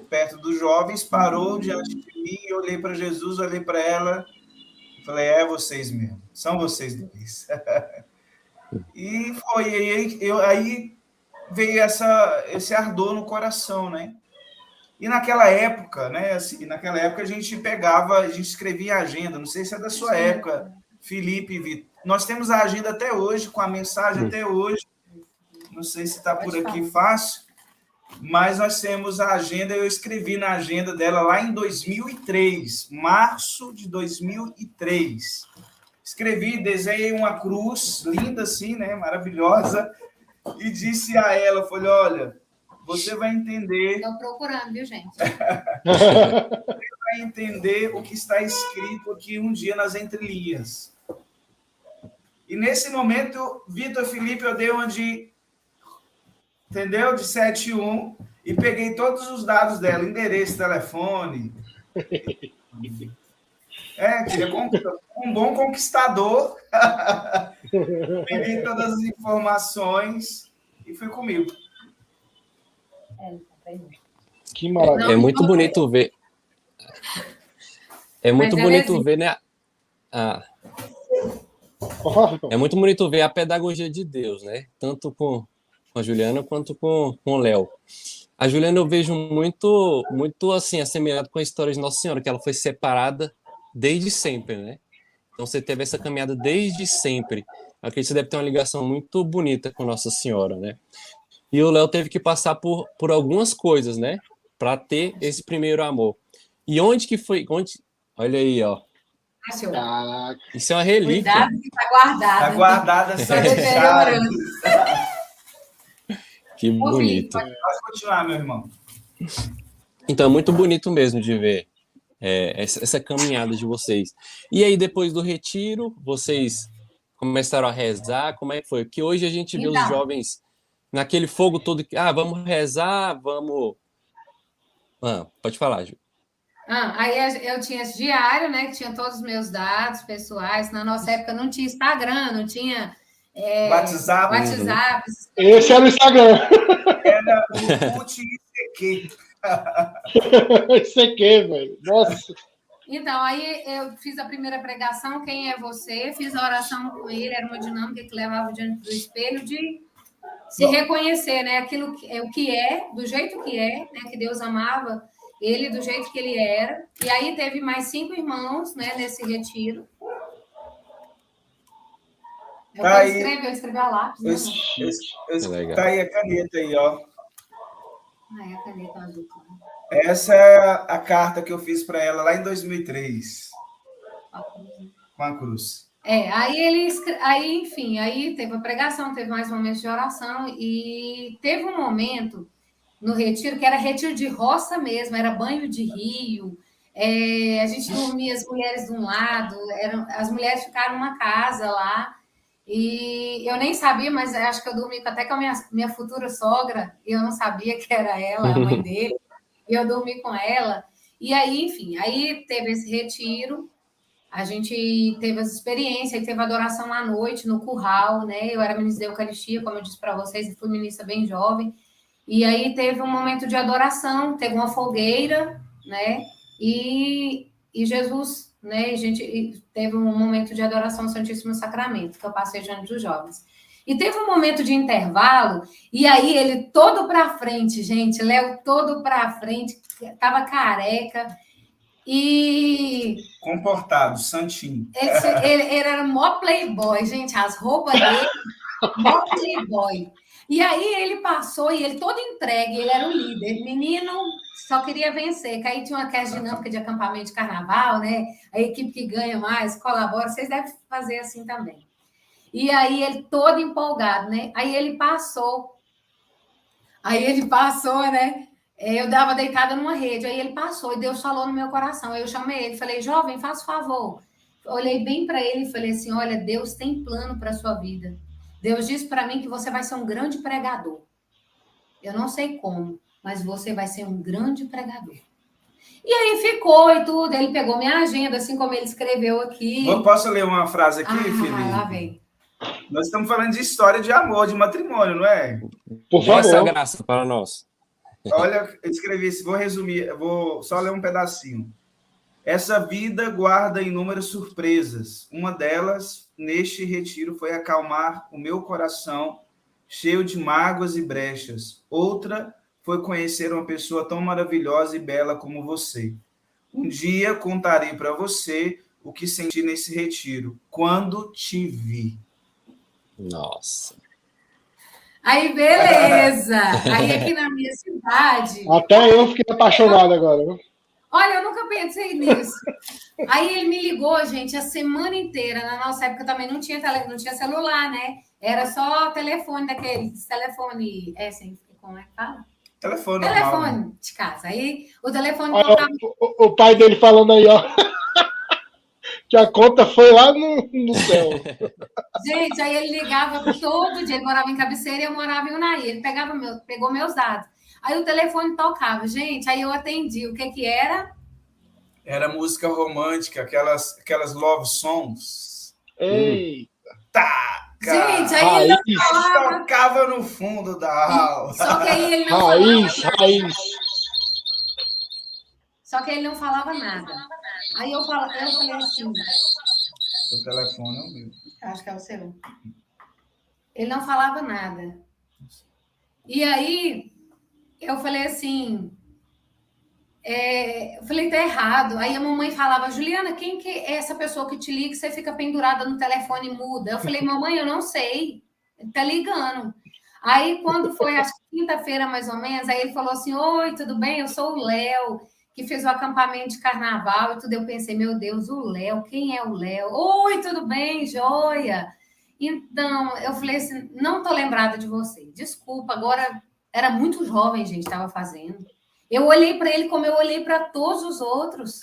Speaker 4: perto dos jovens, parou diante de mim, eu olhei para Jesus, olhei para ela, falei, é vocês mesmo, são vocês dois. E foi, aí veio esse ardor no coração, né? E naquela época, né? Assim, naquela época a gente escrevia a agenda. Não sei se é da sua época, Felipe e Vitor. Nós temos a agenda até hoje, com a mensagem até hoje. Não sei se está por aqui fácil, mas nós temos a agenda. Eu escrevi na agenda dela lá em 2003, março de 2003. Escrevi, desenhei uma cruz linda assim, né? Maravilhosa, e disse a ela, falei, olha, você vai entender.
Speaker 5: Estou procurando, viu, gente?
Speaker 4: Você vai entender o que está escrito aqui um dia nas entrelinhas. E nesse momento, Vitor e Felipe, eu dei onde, entendeu? De 71, e peguei todos os dados dela, endereço, telefone. Queria um bom conquistador. Peguei todas as informações e fui comigo.
Speaker 3: Que maravilha.
Speaker 2: É muito bonito ver. É muito bonito ver, né? É muito bonito ver a pedagogia de Deus, né? Tanto com a Juliana quanto com o Léo. A Juliana eu vejo muito assim, assemelhado com a história de Nossa Senhora, que ela foi separada desde sempre, né? Então você teve essa caminhada desde sempre. Aqui você deve ter uma ligação muito bonita com Nossa Senhora, né? E o Léo teve que passar por algumas coisas, né? Para ter esse primeiro amor. E onde que foi? Olha aí, ó. Isso é uma relíquia.
Speaker 5: Cuidado que está guardada.
Speaker 4: Está guardada essa chave.
Speaker 2: Que bonito.
Speaker 4: Pode continuar, meu irmão.
Speaker 2: Então, é muito bonito mesmo de ver essa caminhada de vocês. E aí, depois do retiro, vocês começaram a rezar? Como é que foi? Porque hoje a gente vê os jovens naquele fogo todo. Vamos rezar, vamos... pode falar, Ju.
Speaker 5: Aí eu tinha esse diário, né? Que tinha todos os meus dados pessoais. Na nossa época não tinha Instagram, não tinha WhatsApp.
Speaker 3: Esse era o Instagram.
Speaker 4: Era o CUT ICQ.
Speaker 3: ICQ, velho. Nossa.
Speaker 5: Então, aí eu fiz a primeira pregação, quem é você? Fiz a oração com ele, era uma dinâmica que levava diante do espelho de se reconhecer, né? Aquilo o que é, do jeito que é, né? Que Deus amava ele do jeito que ele era. E aí teve mais 5 irmãos, né? Nesse retiro. Eu escrevi a lápis.
Speaker 4: Tá aí a caneta aí, ó.
Speaker 5: É a caneta adulta.
Speaker 4: Essa é a carta que eu fiz para ela lá em 2003. Com a cruz.
Speaker 5: Aí, enfim, aí teve a pregação, teve mais momentos de oração e teve um momento no retiro, que era retiro de roça mesmo, era banho de rio, a gente dormia, as mulheres de um lado, as mulheres ficaram numa casa lá, e eu nem sabia, mas acho que eu dormi até com a minha futura sogra, e eu não sabia que era ela, a mãe dele, e eu dormi com ela, e aí, enfim, aí teve esse retiro, a gente teve as experiências, teve adoração à noite no curral, né? Eu era ministra da Eucaristia, como eu disse para vocês, fui ministra bem jovem. E aí teve um momento de adoração, teve uma fogueira, né? E Jesus, né? A gente teve um momento de adoração ao Santíssimo Sacramento, que eu passei diante dos jovens. E teve um momento de intervalo, e aí ele todo para frente, gente, Léo todo para frente, estava careca. E
Speaker 4: Comportado, santinho.
Speaker 5: ele era o maior playboy, gente. As roupas dele, maior playboy. E aí ele passou e ele todo entregue, ele era o líder. Menino só queria vencer, que aí tinha uma questão dinâmica de acampamento de carnaval, né? A equipe que ganha mais colabora, vocês devem fazer assim também. E aí ele todo empolgado, né? Aí ele passou, né? Eu dava deitada numa rede, aí ele passou e Deus falou no meu coração. Aí eu chamei ele, falei, jovem, faça o favor. Olhei bem para ele e falei assim, olha, Deus tem plano para a sua vida. Deus disse para mim que você vai ser um grande pregador. Eu não sei como, mas você vai ser um grande pregador. E aí ficou e tudo. Ele pegou minha agenda, assim como ele escreveu aqui.
Speaker 4: Eu posso ler uma frase aqui, Felipe?
Speaker 5: Lá vem.
Speaker 4: Nós estamos falando de história de amor, de matrimônio, não é?
Speaker 3: Por
Speaker 2: Dê essa
Speaker 3: favor.
Speaker 2: graça para nós.
Speaker 4: Olha, eu escrevi isso, vou resumir, vou só ler um pedacinho. Essa vida guarda inúmeras surpresas. Uma delas, neste retiro, foi acalmar o meu coração, cheio de mágoas e brechas. Outra foi conhecer uma pessoa tão maravilhosa e bela como você. Um dia contarei para você o que senti nesse retiro, quando te vi.
Speaker 2: Nossa.
Speaker 5: Aí, beleza. Aí, aqui na minha cidade...
Speaker 3: Até eu fiquei apaixonado agora. Viu?
Speaker 5: Olha, eu nunca pensei nisso. Aí ele me ligou, gente, a semana inteira. Na nossa época também não tinha celular, né? Era só telefone daqueles, telefone... como é que fala?
Speaker 4: Telefone normal.
Speaker 5: Telefone de casa. Aí o telefone
Speaker 3: Olha,
Speaker 5: tocava...
Speaker 3: o pai dele falando aí, ó. Que a conta foi lá no céu.
Speaker 5: Gente, aí ele ligava todo dia. Ele morava em Cabeceira e eu morava em Unai. Ele pegou meus dados. Aí o telefone tocava. Gente, aí eu atendi. O que era?
Speaker 4: Era música romântica, aquelas love songs.
Speaker 3: Ei.
Speaker 4: Tá,
Speaker 5: gente, aí ele não falava...
Speaker 4: tocava no fundo da aula.
Speaker 5: Só que aí ele não
Speaker 3: Raiz.
Speaker 5: Só que ele não falava nada. Aí eu falei assim...
Speaker 4: O telefone é o meu.
Speaker 5: Acho que é o seu. Ele não falava nada. E aí, eu falei assim... eu falei, tá errado. Aí a mamãe falava, Juliana, quem que é essa pessoa que te liga e você fica pendurada no telefone e muda? Eu falei, mamãe, eu não sei. Ele tá ligando. Aí, quando foi, acho que quinta-feira, mais ou menos, aí ele falou assim, oi, tudo bem? Eu sou o Léo, que fez o acampamento de carnaval e tudo. Eu pensei, meu Deus, o Léo, quem é o Léo? Oi, tudo bem? Joia. Então, eu falei assim, não tô lembrada de você. Desculpa, agora era muito jovem, gente, estava fazendo. Eu olhei para ele como eu olhei para todos os outros.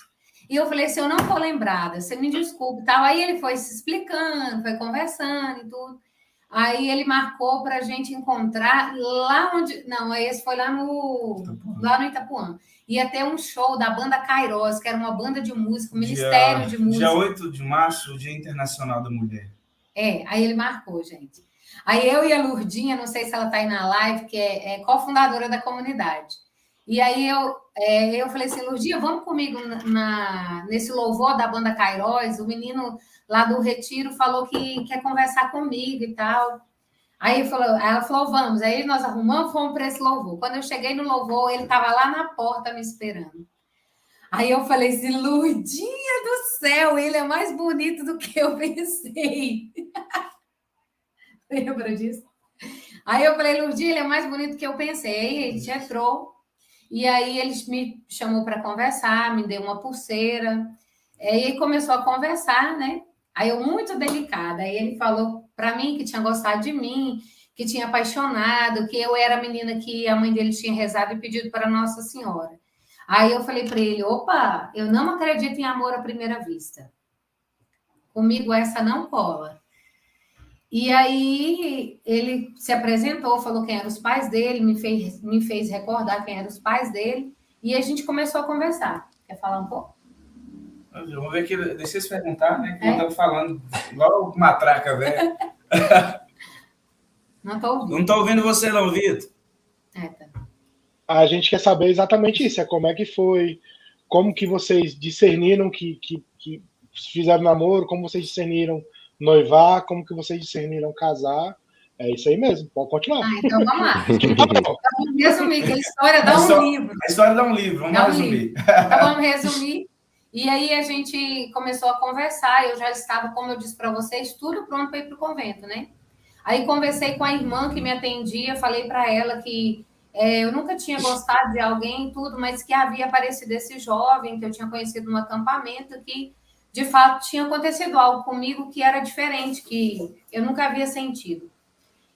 Speaker 5: E eu falei assim, eu não tô lembrada, você me desculpe. Tal. Aí ele foi se explicando, foi conversando e tudo. Aí ele marcou para a gente encontrar lá onde... Não, esse foi lá no Itapuã. Ia ter um show da banda Kairos, que era uma banda de música, um ministério de música.
Speaker 4: Dia 8 de março, Dia Internacional da Mulher.
Speaker 5: Aí ele marcou, gente. Aí eu e a Lurdinha, não sei se ela está aí na live, que é cofundadora da comunidade. E aí eu falei assim, Lurdinha, vamos comigo nesse louvor da banda Kairos. O menino lá do Retiro falou que quer conversar comigo e tal. Aí ela falou, vamos. Aí nós arrumamos, fomos para esse louvor. Quando eu cheguei no louvor, ele estava lá na porta me esperando. Aí eu falei assim, Lurdinha do céu, ele é mais bonito do que eu pensei. Lembra disso? Aí eu falei, Lurdinha, ele é mais bonito do que eu pensei. Aí a gente entrou. E aí ele me chamou para conversar, me deu uma pulseira. E começou a conversar, né? Aí eu, muito delicada. Aí ele falou para mim que tinha gostado de mim, que tinha apaixonado, que eu era a menina que a mãe dele tinha rezado e pedido para Nossa Senhora. Aí eu falei para ele, opa, eu não acredito em amor à primeira vista. Comigo essa não cola. E aí ele se apresentou, falou quem eram os pais dele, me fez recordar quem eram os pais dele, e a gente começou a conversar. Quer falar um pouco?
Speaker 4: Vamos ver aqui, deixa eu se perguntar, né? Que eu estava falando igual matraca, velho.
Speaker 5: Não estou ouvindo.
Speaker 4: Não estou ouvindo você não, Vitor.
Speaker 5: Tá.
Speaker 3: A gente quer saber exatamente isso, como é que foi, como que vocês discerniram que fizeram namoro, como vocês discerniram noivar, como que vocês discerniram casar. É isso aí mesmo, pode continuar.
Speaker 5: Então vamos lá. Vamos resumir, que a história dá um livro.
Speaker 4: A história dá um livro, vamos resumir.
Speaker 5: Então vamos resumir. E aí a gente começou a conversar, eu já estava, como eu disse para vocês, tudo pronto para ir para o convento, né? Aí conversei com a irmã que me atendia, falei para ela que eu nunca tinha gostado de alguém e tudo, mas que havia aparecido esse jovem que eu tinha conhecido no acampamento, que de fato tinha acontecido algo comigo que era diferente, que eu nunca havia sentido.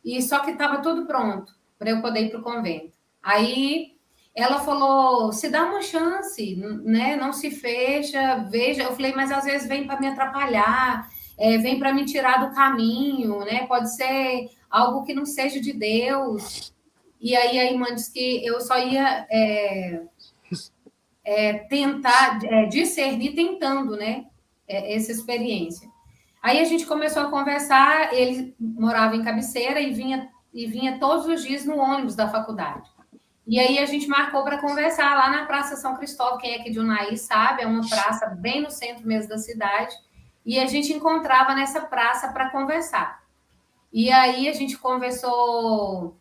Speaker 5: E só que estava tudo pronto para eu poder ir para o convento. Aí ela falou: se dá uma chance, né? Não se fecha, veja. Eu falei, mas às vezes vem para me atrapalhar, vem para me tirar do caminho, né? Pode ser algo que não seja de Deus. E aí a irmã disse que eu só ia tentar discernir tentando, né? Essa experiência. Aí a gente começou a conversar, ele morava em Cabeceira e vinha todos os dias no ônibus da faculdade. E aí a gente marcou para conversar lá na Praça São Cristóvão, quem é aqui de Unai sabe, é uma praça bem no centro mesmo da cidade, e a gente encontrava nessa praça para conversar. E aí a gente conversou,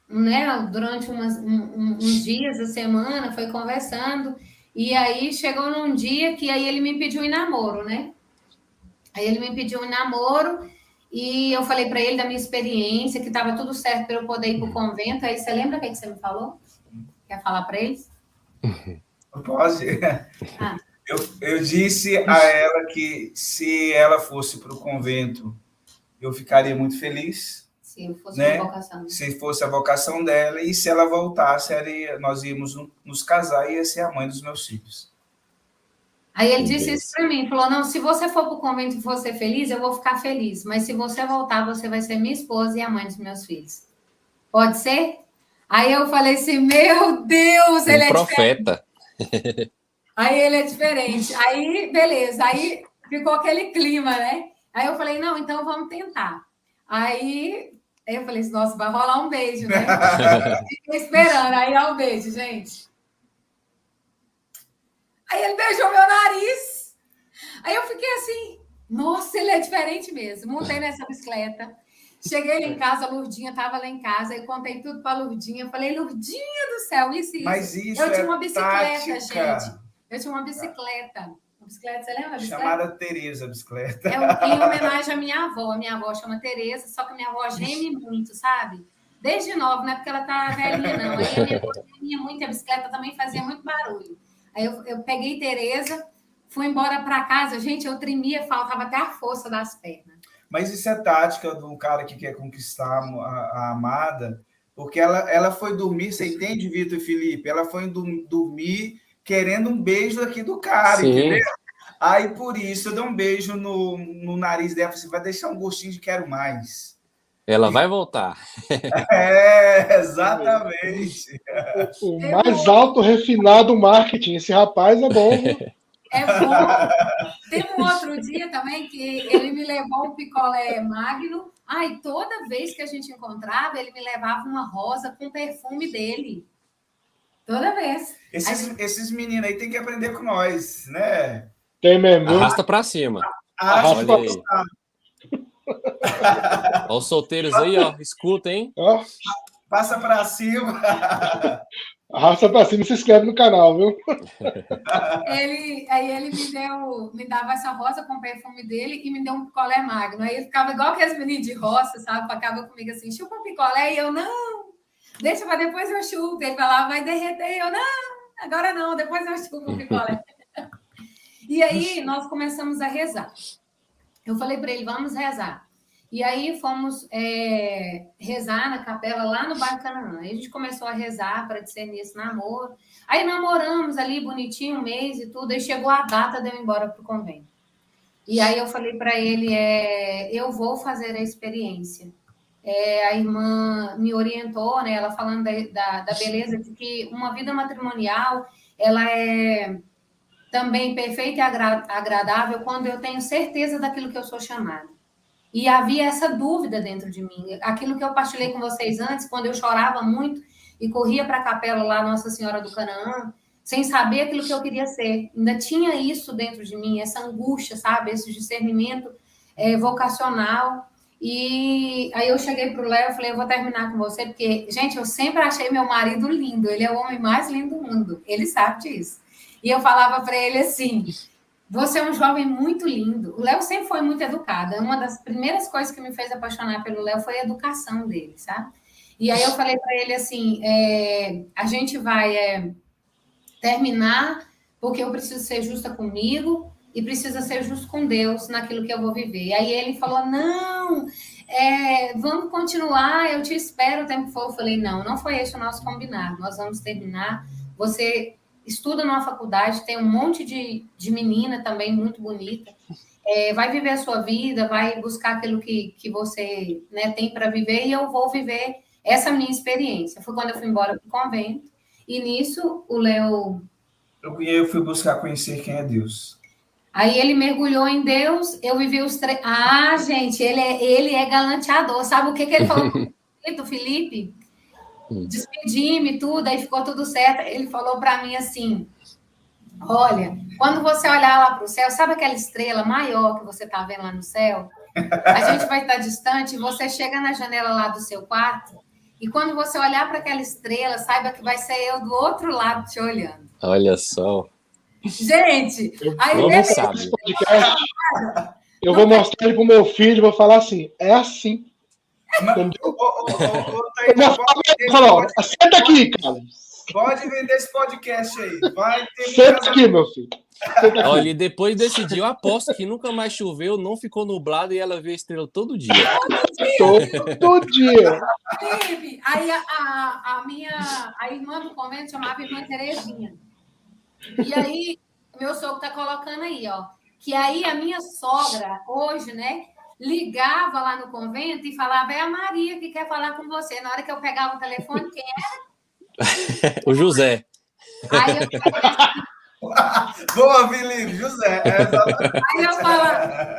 Speaker 5: né, durante uns dias da semana, foi conversando, e aí chegou num dia que aí ele me pediu em namoro, né? Aí ele me pediu em namoro e eu falei para ele da minha experiência, que estava tudo certo para eu poder ir para o convento. Aí você lembra o que você me falou? Quer falar para eles?
Speaker 4: Pode. Eu disse a ela que se ela fosse para o convento, eu ficaria muito feliz.
Speaker 5: Se fosse,
Speaker 4: né?
Speaker 5: A vocação.
Speaker 4: Se fosse a vocação dela, e se ela voltasse, nós íamos nos casar e ia ser a mãe dos meus filhos.
Speaker 5: Aí ele disse isso para mim, falou, não, se você for para o convento e for ser feliz, eu vou ficar feliz, mas se você voltar, você vai ser minha esposa e a mãe dos meus filhos. Pode ser? Aí eu falei assim, meu Deus, ele é
Speaker 2: profeta.
Speaker 5: Diferente. Aí ele é diferente. Aí, beleza, aí ficou aquele clima, né? Aí eu falei, não, então vamos tentar. Aí eu falei assim, nossa, vai rolar um beijo, né? Fiquei esperando, aí é um beijo, gente. Aí ele beijou meu nariz. Aí eu fiquei assim, nossa, ele é diferente mesmo. Montei nessa bicicleta. Cheguei lá em casa, a Lurdinha estava lá em casa. Eu contei tudo para a Lurdinha. Falei, Lurdinha do céu, isso.
Speaker 4: Mas isso
Speaker 5: eu tinha uma bicicleta,
Speaker 4: tática.
Speaker 5: Gente. Eu tinha uma bicicleta. Uma bicicleta, você lembra?
Speaker 4: Chamada Tereza, bicicleta.
Speaker 5: Em homenagem à minha avó. A minha avó chama Tereza, só que a minha avó geme muito, sabe? Desde nova, não é porque ela tá velhinha, não. Aí a minha avó gemia muito, a bicicleta também fazia muito barulho. Aí eu peguei Tereza, fui embora para casa. Gente, eu tremia, faltava até a força das pernas.
Speaker 4: Mas isso é tática do cara que quer conquistar a amada, porque ela foi dormir, você entende, Vitor e Felipe? Ela foi dormir querendo um beijo aqui do cara,
Speaker 2: Sim.
Speaker 4: entendeu? Aí, por isso, eu dei um beijo no nariz dela, você vai deixar um gostinho de quero mais.
Speaker 2: Ela vai voltar.
Speaker 4: Exatamente.
Speaker 3: O mais alto refinado marketing. Esse rapaz é bom, viu?
Speaker 5: É bom. Tem um outro dia também que ele me levou um picolé magno. Ai, toda vez que a gente encontrava, ele me levava uma rosa com o perfume dele. Toda vez.
Speaker 4: Esses meninos aí tem que aprender com nós, né?
Speaker 3: Tem mesmo.
Speaker 2: Arrasta pra cima.
Speaker 3: Arrasta
Speaker 2: Olha aí. Olha os solteiros aí, ó. Escuta, hein?
Speaker 3: Ó,
Speaker 4: Passa para cima.
Speaker 3: arrasta pra cima e se inscreve no canal, viu?
Speaker 5: Aí ele me dava essa rosa com o perfume dele e me deu um picolé magno. Aí ele ficava igual aqueles meninos de roça, sabe? Ficava comigo assim, chupa um picolé, e eu, não, deixa para depois eu chupo. Ele falava, vai derreter, eu, não, agora não, depois eu chupo o picolé. E aí nós começamos a rezar. Eu falei para ele, vamos rezar. E aí fomos rezar na capela lá no bairro Canaã. Aí a gente começou a rezar para discernir esse namoro. Aí namoramos ali bonitinho, um mês e tudo. Aí chegou a data de eu ir embora para o convento. E aí eu falei para ele, eu vou fazer a experiência. A irmã me orientou, né? Ela falando da beleza de que uma vida matrimonial, ela é também perfeita e agradável quando eu tenho certeza daquilo que eu sou chamada. E havia essa dúvida dentro de mim. Aquilo que eu partilhei com vocês antes, quando eu chorava muito e corria para a capela lá, Nossa Senhora do Canaã, sem saber aquilo que eu queria ser. Ainda tinha isso dentro de mim, essa angústia, sabe? Esse discernimento vocacional. E aí eu cheguei para o Léo e falei, eu vou terminar com você, porque, gente, eu sempre achei meu marido lindo. Ele é o homem mais lindo do mundo. Ele sabe disso. E eu falava para ele assim: você é um jovem muito lindo. O Léo sempre foi muito educado. Uma das primeiras coisas que me fez apaixonar pelo Léo foi a educação dele, sabe? E aí eu falei para ele assim: a gente vai terminar porque eu preciso ser justa comigo e precisa ser justo com Deus naquilo que eu vou viver. E aí ele falou: não, vamos continuar, eu te espero o tempo que for. Eu falei: não foi esse o nosso combinado. Nós vamos terminar. Você estuda numa faculdade, tem um monte de menina também muito bonita. Vai viver a sua vida, vai buscar aquilo que você, né, tem para viver, e eu vou viver essa minha experiência. Foi quando eu fui embora do convento, e nisso o Léo...
Speaker 4: Eu fui buscar conhecer quem é Deus.
Speaker 5: Aí ele mergulhou em Deus, eu vivi os três... Ah, gente, ele é galanteador. Sabe o que ele falou para o Felipe? Despedi-me, tudo, aí ficou tudo certo. Ele falou para mim assim: olha, quando você olhar lá para o céu, sabe aquela estrela maior que você está vendo lá no céu? A gente vai estar distante, você chega na janela lá do seu quarto, e quando você olhar para aquela estrela, saiba que vai ser eu do outro lado te olhando.
Speaker 2: Olha só.
Speaker 5: Gente,
Speaker 3: eu vou mostrar ele pro meu filho, vou falar assim: é assim. Entendeu? Senta aqui, cara.
Speaker 4: Pode vender esse podcast aí. Vai ter.
Speaker 3: Senta aqui, meu filho.
Speaker 2: Olha, depois desse dia, eu aposto que nunca mais choveu, não ficou nublado e ela vê a estrela todo dia.
Speaker 3: Todo dia.
Speaker 5: Aí a irmã do convento chamava irmã Terezinha. E aí, meu sogro tá colocando aí, ó, que aí a minha sogra, hoje, né, ligava lá no convento e falava: é a Maria que quer falar com você. Na hora que eu pegava o telefone, quem era?
Speaker 2: O José.
Speaker 5: Aí eu
Speaker 4: boa, Felipe, José.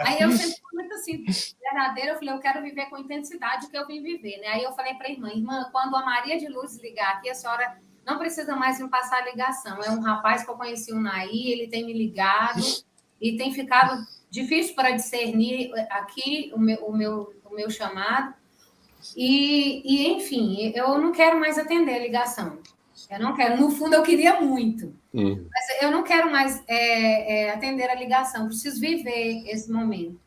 Speaker 5: Aí eu sempre fui muito assim, verdadeira. Eu falei: eu quero viver com intensidade o que eu vim viver, né? Aí eu falei para a irmã: quando a Maria de Luz ligar aqui, a senhora não precisa mais me passar a ligação. É um rapaz que eu conheci, o Naí, ele tem me ligado e tem ficado difícil para discernir aqui o meu chamado. E, enfim, eu não quero mais atender a ligação. Eu não quero. No fundo, eu queria muito. Mas eu não quero mais atender a ligação. Preciso viver esse momento.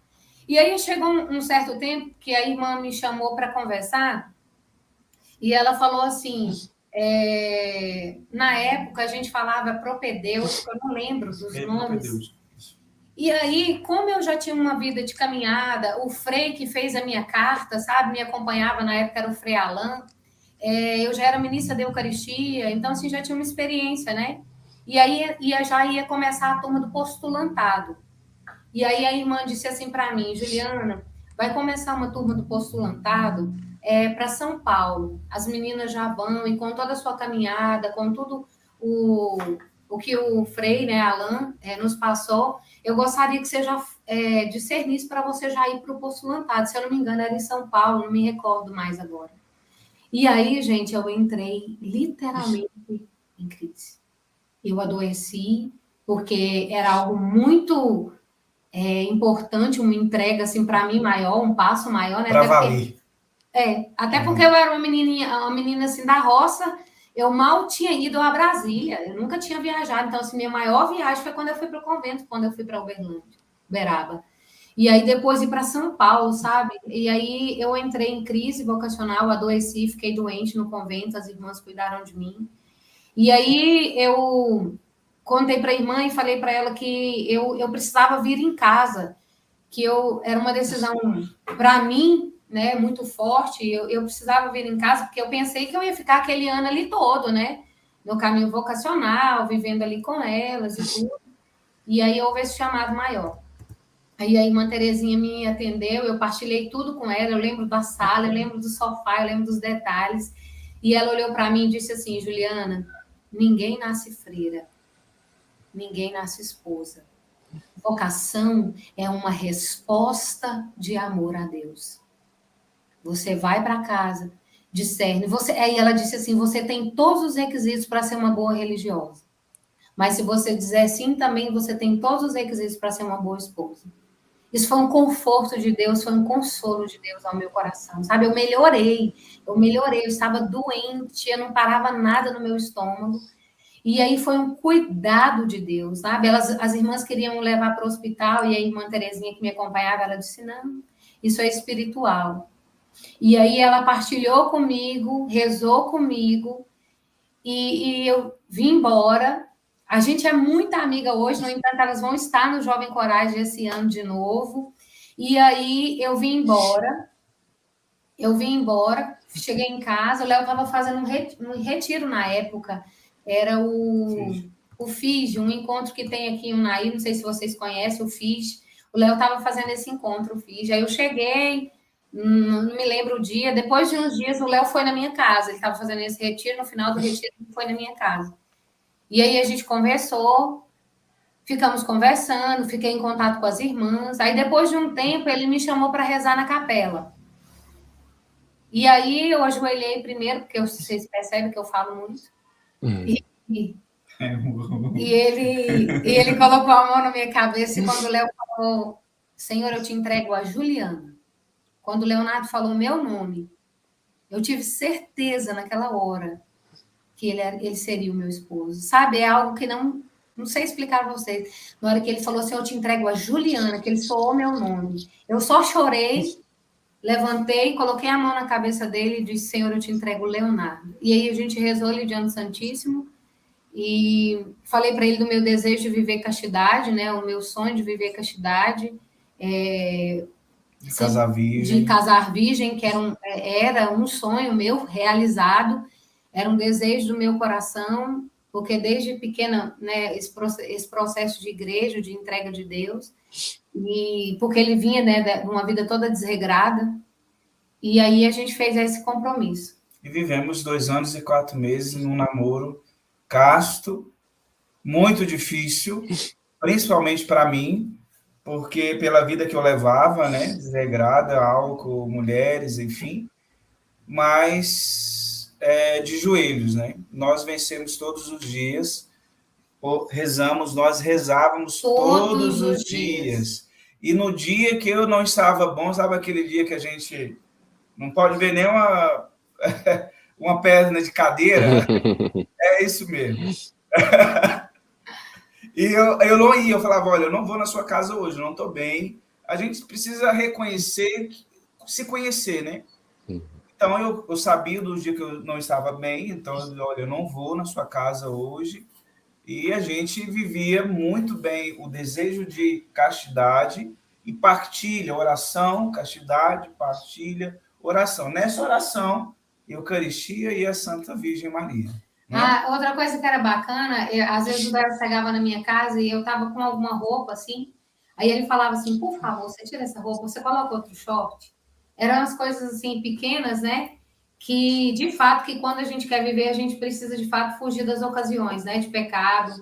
Speaker 5: E aí chegou um certo tempo que a irmã me chamou para conversar e ela falou assim... na época, a gente falava propedêutico, eu não lembro dos nomes. E aí, como eu já tinha uma vida de caminhada, o Frei que fez a minha carta, sabe, me acompanhava, na época era o Frei Alain, eu já era ministra da Eucaristia, então, assim, já tinha uma experiência, né? E aí, já ia começar a turma do postulantado. E aí, a irmã disse assim para mim: Juliana, vai começar uma turma do postulantado para São Paulo. As meninas já vão, e com toda a sua caminhada, com tudo o que o Frei, né, Alain, nos passou, eu gostaria que você já discernisse para você já ir para o postulantado. Se eu não me engano, era em São Paulo, não me recordo mais agora. E aí, gente, eu entrei literalmente em crise. Eu adoeci, porque era algo muito importante, uma entrega, assim, para mim, maior, um passo maior, né?
Speaker 4: Para valer.
Speaker 5: Até porque eu era uma menina assim da roça, eu mal tinha ido a Brasília, eu nunca tinha viajado. Então, assim, minha maior viagem foi quando eu fui para o convento, quando eu fui para Uberaba. E aí depois ir para São Paulo, sabe? E aí eu entrei em crise vocacional, adoeci, fiquei doente no convento, as irmãs cuidaram de mim. E aí eu contei para a irmã e falei para ela que eu precisava vir em casa, que era uma decisão para mim, né, muito forte. Eu precisava vir em casa, porque eu pensei que eu ia ficar aquele ano ali todo, né, no caminho vocacional, vivendo ali com elas e tudo. E aí houve esse chamado maior. Aí a irmã Terezinha me atendeu, eu partilhei tudo com ela, eu lembro da sala, eu lembro do sofá, eu lembro dos detalhes. E ela olhou para mim e disse assim: Juliana, ninguém nasce freira, ninguém nasce esposa. Vocação é uma resposta de amor a Deus. Você vai para casa, discerne. Aí ela disse assim: você tem todos os requisitos para ser uma boa religiosa. Mas se você dizer sim, também você tem todos os requisitos para ser uma boa esposa. Isso foi um conforto de Deus, foi um consolo de Deus ao meu coração, sabe? Eu melhorei, eu estava doente, eu não parava nada no meu estômago. E aí foi um cuidado de Deus, sabe? As irmãs queriam levar para o hospital e a irmã Terezinha que me acompanhava, ela disse, não, isso é espiritual. E aí ela partilhou comigo, rezou comigo, e eu vim embora. A gente é muito amiga hoje, no entanto, elas vão estar no Jovem Coragem esse ano de novo. E aí eu vim embora, cheguei em casa, o Léo estava fazendo um retiro na época, era o FIS, um encontro que tem aqui em Unai, não sei se vocês conhecem o FIS, o Léo estava fazendo esse encontro, o FIS, aí eu cheguei, não me lembro o dia, depois de uns dias o Léo foi na minha casa, ele estava fazendo esse retiro, no final do retiro ele foi na minha casa. E aí a gente conversou, ficamos conversando, fiquei em contato com as irmãs, aí depois de um tempo ele me chamou para rezar na capela. E aí eu ajoelhei primeiro, porque vocês percebem que eu falo muito. E ele colocou a mão na minha cabeça e quando o Léo falou, Senhor, eu te entrego a Juliana. Quando o Leonardo falou o meu nome, eu tive certeza naquela hora que ele seria o meu esposo. Sabe, é algo que não sei explicar para vocês. Na hora que ele falou assim, eu te entrego a Juliana, que ele soou meu nome. Eu só chorei, levantei, coloquei a mão na cabeça dele e disse, Senhor, eu te entrego o Leonardo. E aí a gente rezou ali diante do Santíssimo e falei para ele do meu desejo de viver castidade, né? O meu sonho de viver castidade.
Speaker 4: De casar virgem.
Speaker 5: De casar virgem, que era um sonho meu realizado, era um desejo do meu coração, porque desde pequena, né, esse processo de igreja, de entrega de Deus, e porque ele vinha, né, de uma vida toda desregrada, e aí a gente fez esse compromisso.
Speaker 4: E vivemos 2 anos e 4 meses num namoro casto, muito difícil, principalmente para mim, porque pela vida que eu levava, né, desregrada, álcool, mulheres, enfim, mas de joelhos, né? Nós vencemos todos os dias, nós rezávamos todos os dias. E no dia que eu não estava bom, sabe aquele dia que a gente não pode ver nem uma perna de cadeira? É isso mesmo. E eu não ia, eu falava, olha, eu não vou na sua casa hoje, eu não estou bem. A gente precisa reconhecer, se conhecer, né? Então, eu sabia do dia que eu não estava bem, então, olha, eu não vou na sua casa hoje. E a gente vivia muito bem o desejo de castidade e partilha, oração, castidade, partilha, oração. Nessa oração, Eucaristia e a Santa Virgem Maria.
Speaker 5: Outra coisa que era bacana, às vezes o Léo chegava na minha casa e eu estava com alguma roupa assim, aí ele falava assim, por favor, você tira essa roupa, você coloca outro short. Eram as coisas assim pequenas, né? Que de fato, que quando a gente quer viver, a gente precisa de fato fugir das ocasiões, né? De pecado.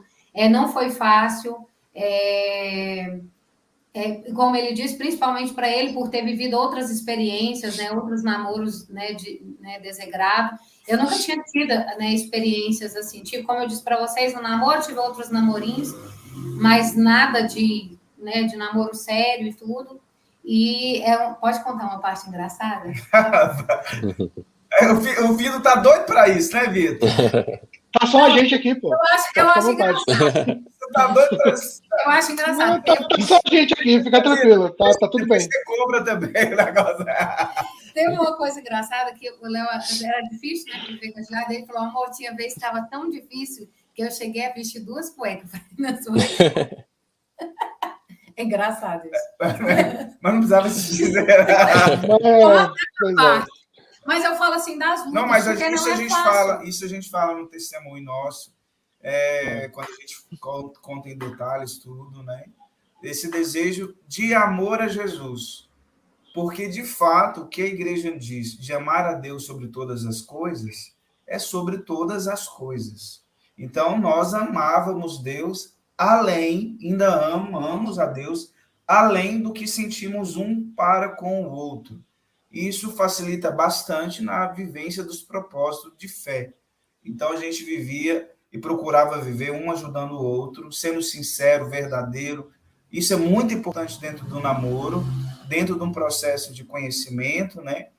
Speaker 5: Não foi fácil. Como ele disse, principalmente para ele, por ter vivido outras experiências, né? Outros namoros, né? Desregrado. Eu nunca tinha tido, né, experiências assim, tipo, como eu disse para vocês, no namoro tive outros namorinhos, mas nada de namoro sério e tudo. E pode contar uma parte engraçada?
Speaker 4: O Vitor tá doido para isso, né, Vitor?
Speaker 3: Tá só a gente aqui, pô.
Speaker 5: Eu acho engraçado.
Speaker 4: Você tá doido para isso?
Speaker 5: Eu acho engraçado.
Speaker 3: Não, tá só a gente aqui, fica tranquilo, tá tudo bem.
Speaker 4: Você cobra também o negócio.
Speaker 5: Teve uma coisa engraçada que o Léo era difícil, né, viver castidade. Ele falou, amor, tinha vez que estava tão difícil que eu cheguei a vestir 2 cuecas na sua. É engraçado isso.
Speaker 4: Mas não precisava se dizer.
Speaker 5: Mas eu falo assim das lutas.
Speaker 4: Não, mas isso a gente fala no testemunho nosso, quando a gente conta em detalhes tudo, né? Esse desejo de amor a Jesus. Porque, de fato, o que a igreja diz de amar a Deus sobre todas as coisas, é sobre todas as coisas. Então, nós amávamos Deus além, ainda amamos a Deus, além do que sentimos um para com o outro. Isso facilita bastante na vivência dos propósitos de fé. Então, a gente vivia e procurava viver um ajudando o outro, sendo sincero, verdadeiro. Isso é muito importante dentro do namoro, dentro de um processo de conhecimento, né?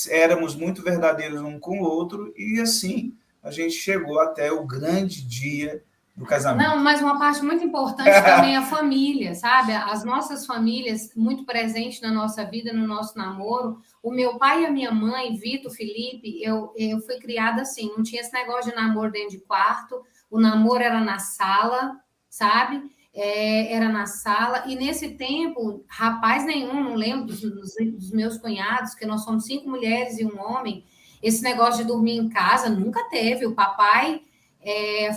Speaker 4: Éramos muito verdadeiros um com o outro e, assim, a gente chegou até o grande dia do casamento.
Speaker 5: Não, mas uma parte muito importante também é a família, sabe? As nossas famílias, muito presentes na nossa vida, no nosso namoro. O meu pai e a minha mãe, Vitor, Felipe, eu fui criada assim, não tinha esse negócio de namoro dentro de quarto, o namoro era na sala, sabe? Era na sala, e nesse tempo, rapaz nenhum, não lembro dos meus cunhados, que nós somos 5 mulheres e um homem, esse negócio de dormir em casa nunca teve. O papai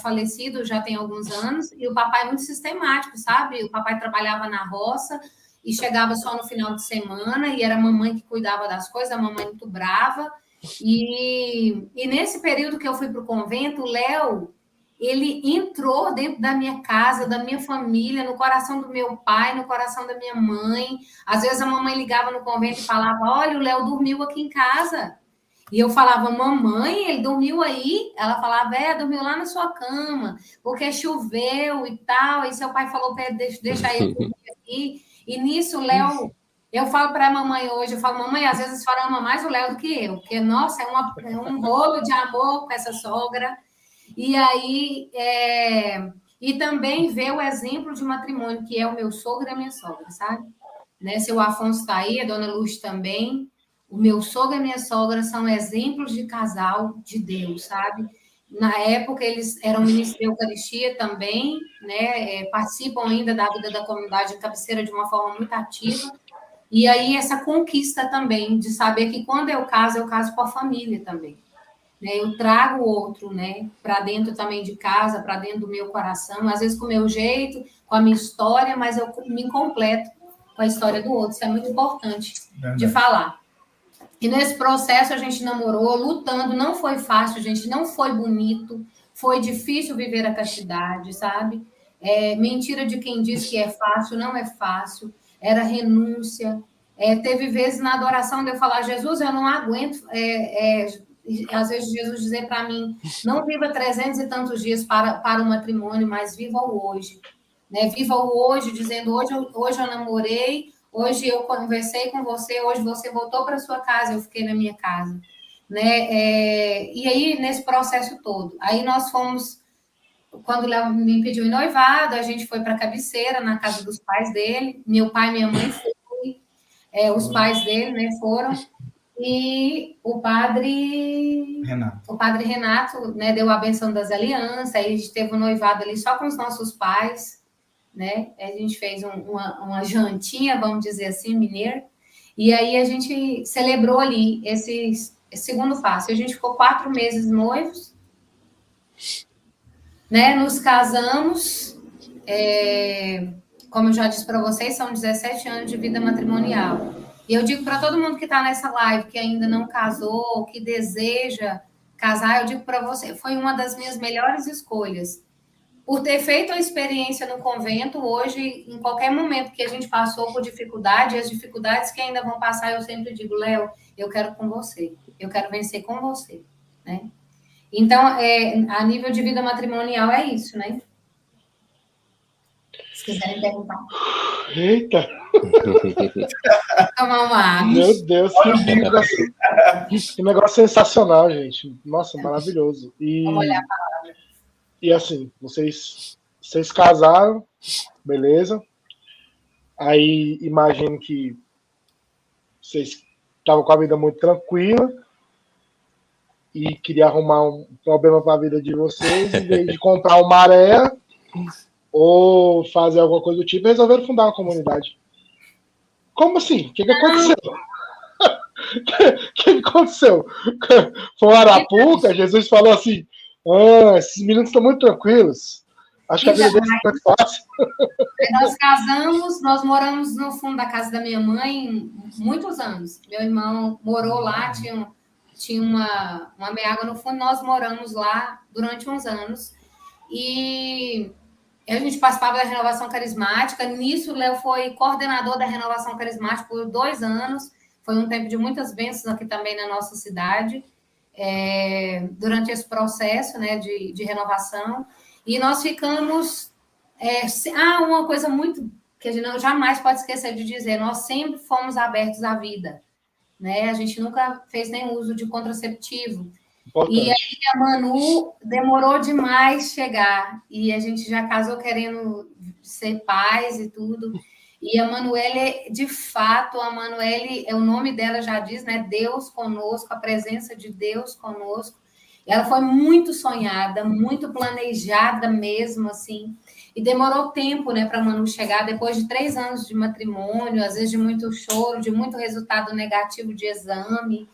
Speaker 5: falecido já tem alguns anos, e o papai é muito sistemático, sabe? O papai trabalhava na roça e chegava só no final de semana, e era a mamãe que cuidava das coisas, a mamãe muito brava. E nesse período que eu fui para o convento, o Léo, ele entrou dentro da minha casa, da minha família, no coração do meu pai, no coração da minha mãe. Às vezes a mamãe ligava no convento e falava: olha, o Léo dormiu aqui em casa. E eu falava: mamãe, ele dormiu aí? Ela falava: dormiu lá na sua cama, porque choveu e tal. E seu pai falou para ele: deixa ele dormir aqui. E nisso, o Léo, eu falo para a mamãe hoje, eu falo: mamãe, às vezes a senhora ama mais o Léo do que eu, porque, nossa, é um rolo de amor com essa sogra. E aí, e também ver o exemplo de matrimônio, que é o meu sogro e a minha sogra, sabe? Né? Seu Afonso está aí, a dona Luz também. O meu sogro e a minha sogra são exemplos de casal de Deus, sabe? Na época, eles eram ministros de Eucaristia também, né? Participam ainda da vida da comunidade de Cabeceira de uma forma muito ativa. E aí, essa conquista também, de saber que quando eu caso com a família também. Né? Eu trago o outro, né? Para dentro também de casa, para dentro do meu coração, às vezes com o meu jeito, com a minha história, mas eu me completo com a história do outro. Isso é muito importante de falar. E nesse processo a gente namorou, lutando, não foi fácil, gente, não foi bonito, foi difícil viver a castidade, sabe? Mentira de quem diz que é fácil, não é fácil, era renúncia. Teve vezes na adoração de eu falar: Jesus, eu não aguento, às vezes Jesus dizer para mim: não viva 300 e tantos dias para o matrimônio, mas viva o hoje. Né? Viva o hoje, dizendo: hoje eu namorei, hoje eu conversei com você, hoje você voltou para sua casa, eu fiquei na minha casa. Né? E aí, nesse processo todo, aí nós fomos, quando o Léo me pediu em noivado, a gente foi para a Cabeceira, na casa dos pais dele, meu pai e minha mãe foi, os pais dele, né, foram, e o padre Renato, né, deu a benção das alianças, aí a gente teve um noivado ali só com os nossos pais, né? A gente fez uma jantinha, vamos dizer assim, mineira, e aí a gente celebrou ali esse segundo passo. A gente ficou 4 meses noivos, né? Nos casamos, como eu já disse para vocês, são 17 anos de vida matrimonial. E eu digo para todo mundo que está nessa live, que ainda não casou, que deseja casar, eu digo para você, foi uma das minhas melhores escolhas. Por ter feito a experiência no convento, hoje, em qualquer momento que a gente passou por dificuldade, as dificuldades que ainda vão passar, eu sempre digo: Léo, eu quero com você, eu quero vencer com você, né? Então, a nível de vida matrimonial é isso, né? Se quiserem perguntar.
Speaker 3: Eita!
Speaker 5: Tomar uma água.
Speaker 3: Meu Deus, que negócio sensacional, gente. Nossa, maravilhoso.
Speaker 5: Vamos olhar para a palavra.
Speaker 3: E assim, vocês casaram, beleza? Aí imagino que vocês estavam com a vida muito tranquila e queria arrumar um problema para a vida de vocês, em vez de comprar uma maré ou fazer alguma coisa do tipo, resolveram fundar uma comunidade. Como assim? O que aconteceu? O que aconteceu? Foi uma arapuca, Jesus falou assim: esses meninos estão muito tranquilos. Acho que a vida deles foi fácil.
Speaker 5: Nós casamos, nós moramos no fundo da casa da minha mãe muitos anos. Meu irmão morou lá, tinha uma meágua no fundo, nós moramos lá durante uns anos. E a gente participava da renovação carismática. Nisso, o Léo foi coordenador da renovação carismática por 2 anos. Foi um tempo de muitas bênçãos aqui também na nossa cidade, durante esse processo, né, de renovação. E nós ficamos... uma coisa muito que a gente jamais pode esquecer de dizer: nós sempre fomos abertos à vida. Né? A gente nunca fez nenhum uso de contraceptivo. E aí
Speaker 3: Importante.
Speaker 5: a Manu demorou demais chegar. E a gente já casou querendo ser pais e tudo. E a Manuele, de fato, a Manuele, o nome dela já diz, né? Deus conosco, a presença de Deus conosco. Ela foi muito sonhada, muito planejada mesmo, assim. E demorou tempo, né, para a Manu chegar, depois de 3 anos de matrimônio, às vezes de muito choro, de muito resultado negativo de exame.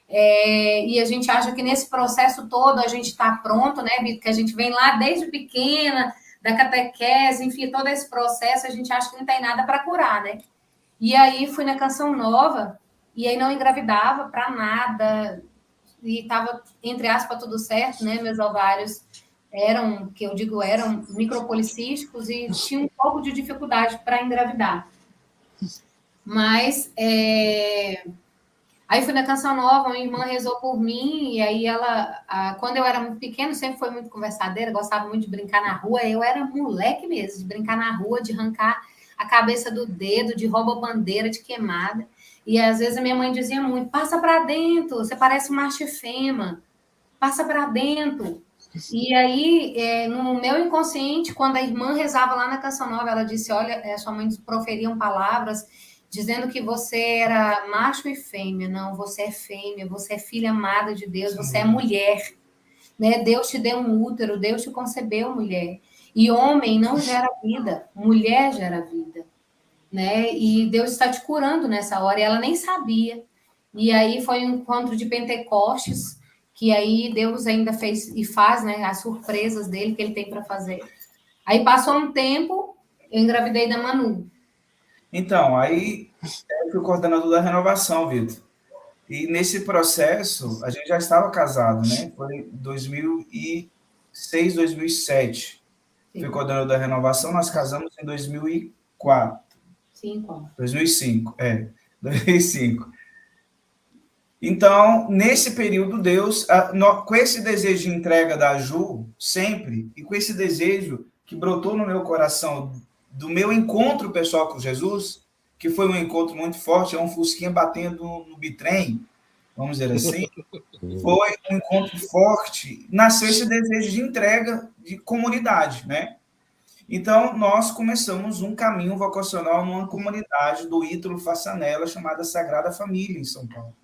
Speaker 5: E a gente acha que nesse processo todo a gente está pronto, né, Vitor? Que a gente vem lá desde pequena, da catequese, enfim, todo esse processo, a gente acha que não tem nada para curar, né? E aí fui na Canção Nova, e aí não engravidava para nada, e estava, entre aspas, tudo certo, né? Meus ovários eram, que eu digo, eram micropolicísticos e tinha um pouco de dificuldade para engravidar. Mas aí fui na Canção Nova, uma irmã rezou por mim, e aí ela, quando eu era muito pequena, sempre foi muito conversadeira, gostava muito de brincar na rua, eu era moleque mesmo, de brincar na rua, de arrancar a cabeça do dedo, de rouba-bandeira, de queimada. E às vezes a minha mãe dizia muito: passa para dentro, você parece macho e fêmea, passa para dentro. E aí, no meu inconsciente, quando a irmã rezava lá na Canção Nova, ela disse: olha, sua mãe proferiam palavras dizendo que você era macho e fêmea. Não, você é fêmea, você é filha amada de Deus, você é mulher. Né? Deus te deu um útero, Deus te concebeu mulher. E homem não gera vida, mulher gera vida. Né? E Deus está te curando nessa hora, e ela nem sabia. E aí foi um encontro de Pentecostes, que aí Deus ainda fez e faz, né, as surpresas dele que ele tem para fazer. Aí passou um tempo, eu engravidei da Manu.
Speaker 4: Então, aí eu fui coordenador da renovação, Vitor. E nesse processo, a gente já estava casado, né? Foi 2006, 2007. Fui coordenador da renovação, nós casamos em 2004. 2005, 2005. Então, nesse período, Deus, com esse desejo de entrega da Ju, sempre, e com esse desejo que brotou no meu coração do meu encontro pessoal com Jesus, que foi um encontro muito forte, é um fusquinha batendo no bitrem, vamos dizer assim, foi um encontro forte, nasceu esse desejo de entrega de comunidade, né? Então, nós começamos um caminho vocacional numa comunidade do Ítalo Façanella, chamada Sagrada Família, em São Paulo.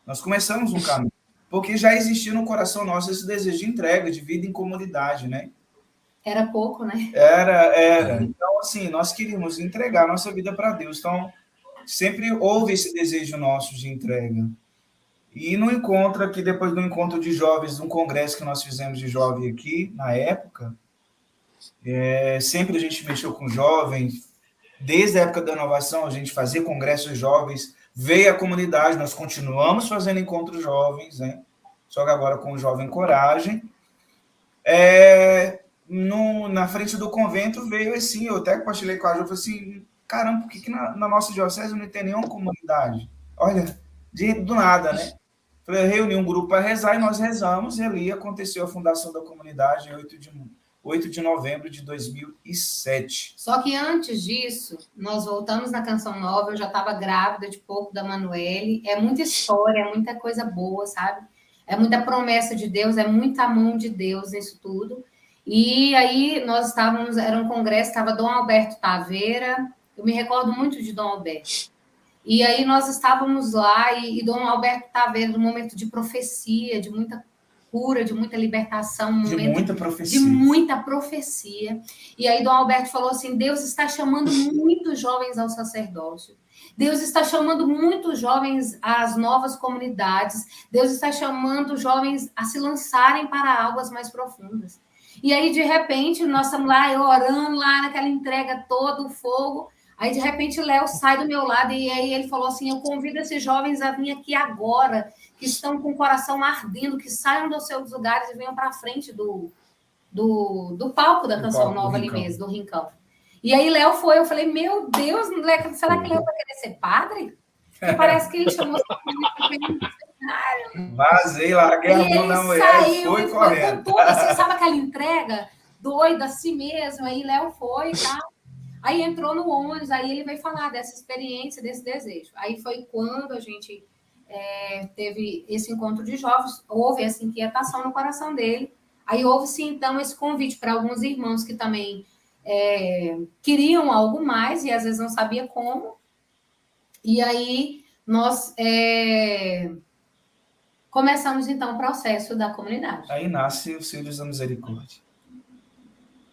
Speaker 4: Nós começamos um caminho, porque já existia no coração nosso esse desejo de entrega, de vida em comunidade, né?
Speaker 5: Era pouco, né?
Speaker 4: Era. Então, assim, nós queríamos entregar nossa vida para Deus. Então, sempre houve esse desejo nosso de entrega. E no encontro aqui, depois do encontro de jovens, um congresso que nós fizemos de jovem aqui, na época, sempre a gente mexeu com jovens, desde a época da inovação, a gente fazia congressos de jovens, veio a comunidade, nós continuamos fazendo encontros jovens, né? Só que agora com o Jovem Coragem. Na frente do convento veio assim, eu até compartilhei com a Ju, eu falei assim, caramba, por que na nossa diocese não tem nenhuma comunidade? Olha, do nada, né? Falei, reuni um grupo para rezar e nós rezamos, e ali aconteceu a fundação da comunidade em 8 de novembro de 2007.
Speaker 5: Só que antes disso, nós voltamos na Canção Nova, eu já estava grávida de pouco da Manuele. É muita história, é muita coisa boa, sabe? É muita promessa de Deus, é muita mão de Deus nisso tudo. E aí nós estávamos, era um congresso, estava Dom Alberto Taveira, eu me recordo muito de Dom Alberto. E aí nós estávamos lá, e Dom Alberto Taveira, num momento de profecia, de muita cura, de muita libertação,
Speaker 4: de muita profecia.
Speaker 5: De muita profecia. E aí Dom Alberto falou assim, Deus está chamando muitos jovens ao sacerdócio. Deus está chamando muitos jovens às novas comunidades. Deus está chamando jovens a se lançarem para águas mais profundas. E aí, de repente, nós estamos lá, eu orando lá naquela entrega toda, o fogo. Aí, de repente, o Léo sai do meu lado e aí ele falou assim, eu convido esses jovens a vir aqui agora, que estão com o coração ardendo, que saiam dos seus lugares e venham para frente do palco da Canção Nova ali mesmo, do Rincão. E aí Léo foi, eu falei, meu Deus, será que Léo vai querer ser padre? Porque parece que ele chamou...
Speaker 4: Vazei, larguei a mão da mulher e foi correndo.
Speaker 5: Com tudo, assim, sabe aquela entrega doida assim mesmo? Aí Léo foi e tal. Aí entrou no ônibus, aí ele veio falar dessa experiência, desse desejo. Aí foi quando a gente teve esse encontro de jovens, houve essa inquietação no coração dele. Aí houve-se, então, esse convite para alguns irmãos que também queriam algo mais e às vezes não sabia como. E aí nós começamos, então, o processo da comunidade.
Speaker 4: Aí nasce os Filhos da Misericórdia.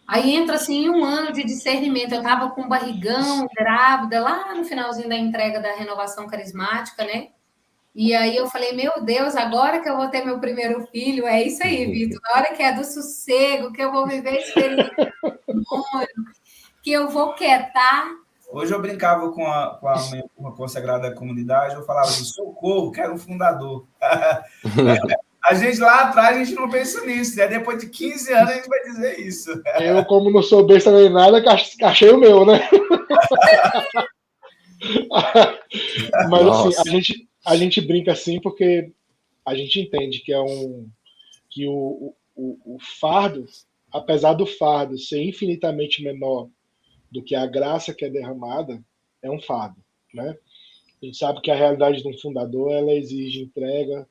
Speaker 5: Aí entra, assim, um ano de discernimento. Eu estava com barrigão, grávida, lá no finalzinho da entrega da renovação carismática, né? E aí eu falei, meu Deus, agora que eu vou ter meu primeiro filho, é isso aí, Vitor. Na hora que é do sossego, que eu vou viver experiência, que eu vou quietar.
Speaker 4: Hoje eu brincava com uma consagrada da comunidade, eu falava assim, socorro, quero um fundador. A gente lá atrás, a gente não pensa nisso, né? Depois de 15 anos a gente vai dizer isso.
Speaker 3: Eu, como não sou besta nem nada, achei o meu, né? Mas
Speaker 2: Nossa.
Speaker 3: assim, a gente brinca assim porque a gente entende que o fardo, apesar do fardo ser infinitamente menor do que a graça que é derramada, é um fardo, né? A gente sabe que a realidade de um fundador, ela exige entrega,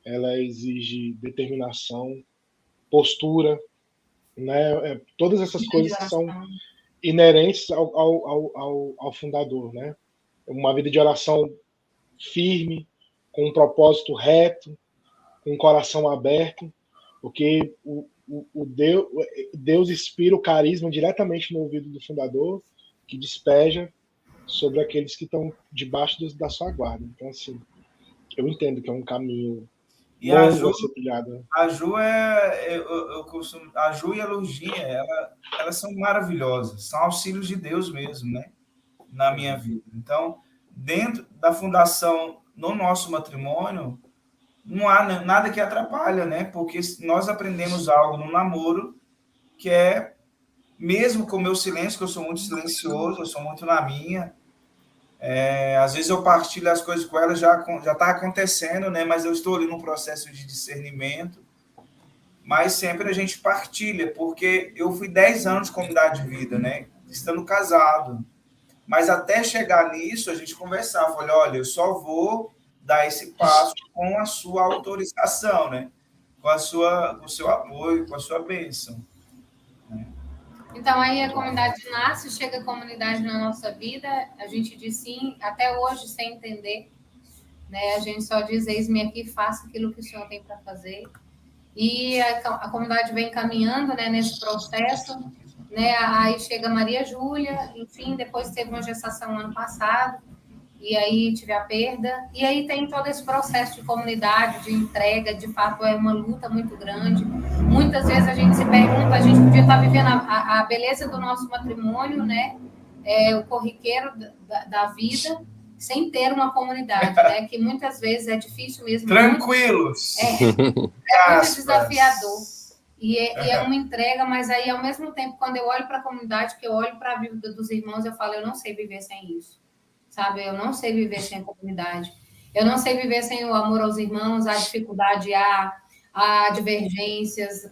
Speaker 3: ela exige determinação, postura, né? Todas essas coisas que são inerentes ao fundador, né? Uma vida de oração firme, com um propósito reto, com um coração aberto, porque Deus inspira o carisma diretamente no ouvido do fundador, que despeja sobre aqueles que estão debaixo da sua guarda. Então, assim, eu entendo que é um caminho
Speaker 4: E a
Speaker 3: longo
Speaker 4: Ju,
Speaker 3: a ser trilhado.
Speaker 4: a Ju a Ju e a Lurdinha, elas são maravilhosas, são auxílios de Deus mesmo, né? Na minha vida. Então, dentro da fundação, no nosso matrimônio, não há nada que atrapalha, né? Porque nós aprendemos algo no namoro que é, mesmo com o meu silêncio, que eu sou muito silencioso, eu sou muito na minha, às vezes eu partilho as coisas com ela, já está acontecendo, né? Mas eu estou ali num processo de discernimento, mas sempre a gente partilha, porque eu fui 10 anos de comunidade de vida, né? Estando casado. Mas até chegar nisso, a gente conversava, olha, eu só vou dar esse passo com a sua autorização, né? Com o seu apoio, com a sua bênção. Né?
Speaker 5: Então, aí a comunidade nasce, chega a comunidade na nossa vida, a gente diz sim, até hoje, sem entender, né? A gente só diz, eis-me aqui, faça aquilo que o Senhor tem para fazer. E a comunidade vem caminhando, né, nesse processo, né? Aí chega a Maria Júlia, enfim, depois teve uma gestação ano passado, e aí tive a perda, e aí tem todo esse processo de comunidade, de entrega, de fato é uma luta muito grande. Muitas vezes a gente se pergunta, a gente podia estar vivendo a beleza do nosso matrimônio, né? O corriqueiro da vida, sem ter uma comunidade, né? Que muitas vezes é difícil mesmo.
Speaker 4: Tranquilos.
Speaker 5: Muito desafiador. E é uma entrega, mas aí, ao mesmo tempo, quando eu olho para a comunidade, que eu olho para a vida dos irmãos, eu falo, eu não sei viver sem isso. Sabe? Eu não sei viver sem a comunidade. Eu não sei viver sem o amor aos irmãos, a dificuldade, a divergências,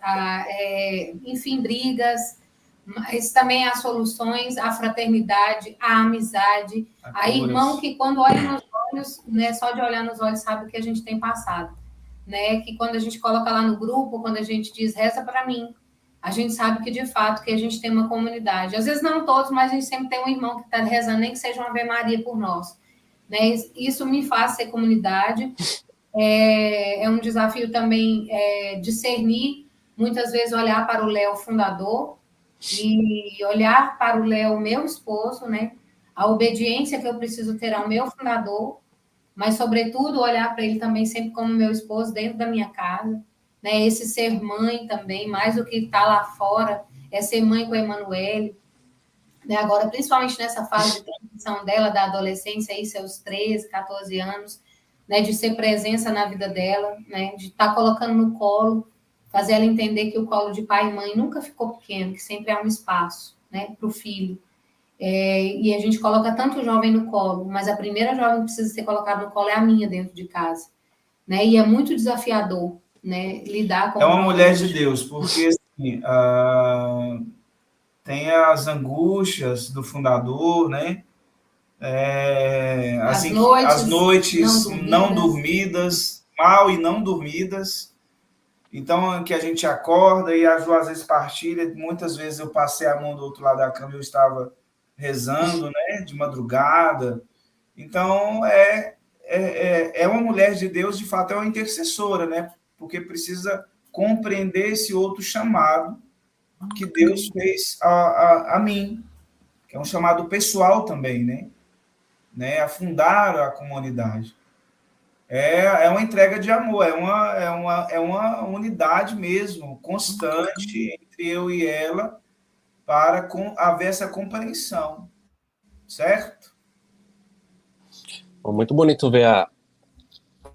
Speaker 5: enfim, brigas, mas também há soluções, a fraternidade, a amizade, a irmão que quando olha nos olhos, né, só de olhar nos olhos sabe o que a gente tem passado, né? Que quando a gente coloca lá no grupo, quando a gente diz reza para mim, a gente sabe que de fato que a gente tem uma comunidade. Às vezes não todos, mas a gente sempre tem um irmão que está rezando, nem que seja uma Ave Maria por nós, né? Isso me faz ser comunidade. É um desafio também discernir, muitas vezes olhar para o Léo fundador e olhar para o Léo, meu esposo, né? A obediência que eu preciso ter ao meu fundador, mas, sobretudo, olhar para ele também sempre como meu esposo dentro da minha casa, né? Esse ser mãe também, mais do que está lá fora, é ser mãe com a Emanuele, né? Agora, principalmente nessa fase de transição dela, da adolescência, aí, seus 13, 14 anos, né? De ser presença na vida dela, né? De estar colocando no colo, fazer ela entender que o colo de pai e mãe nunca ficou pequeno, que sempre é um espaço, né, para o filho. E a gente coloca tanto jovem no colo, mas a primeira jovem que precisa ser colocada no colo é a minha dentro de casa, né? E é muito desafiador, né, lidar com...
Speaker 4: É uma mulher de Deus, porque assim, tem as angústias do fundador, né?
Speaker 5: As
Speaker 4: as noites não
Speaker 5: dormidas.
Speaker 4: dormidas, mal e não dormidas. Então, que a gente acorda e a Ju às vezes partilha. Muitas vezes eu passei a mão do outro lado da cama e eu estava rezando, né, de madrugada. Então, é uma mulher de Deus, de fato, é uma intercessora, né? Porque precisa compreender esse outro chamado que Deus fez a mim, que é um chamado pessoal também, né? A fundar a comunidade. É uma entrega de amor, é uma unidade mesmo, constante entre eu e ela, para haver essa compreensão, certo?
Speaker 2: Bom, muito bonito ver a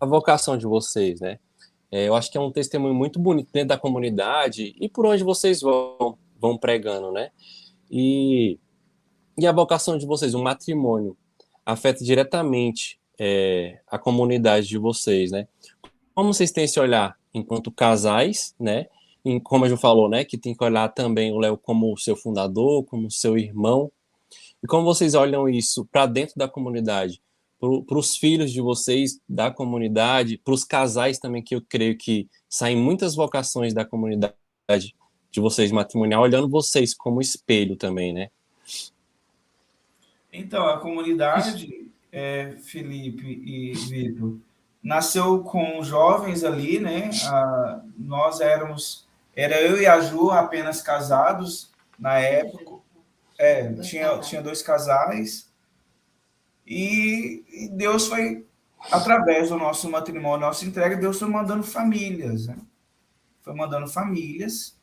Speaker 2: vocação de vocês, né? Eu acho que é um testemunho muito bonito dentro da comunidade e por onde vocês vão pregando, né? E a vocação de vocês, o matrimônio, afeta diretamente a comunidade de vocês, né? Como vocês têm esse olhar enquanto casais, né? E como a Ju falou, né? Que tem que olhar também o Léo como seu fundador, como seu irmão. E como vocês olham isso para dentro da comunidade, para os filhos de vocês da comunidade, para os casais também, que eu creio que saem muitas vocações da comunidade de vocês matrimonial, olhando vocês como espelho também, né?
Speaker 4: Então, a comunidade, Felipe e Vitor, nasceu com jovens ali, né? Nós era eu e a Ju apenas casados na época. Tinha 2 casais. E Deus foi, através do nosso matrimônio, nossa entrega, Deus foi mandando famílias, né? Foi mandando famílias.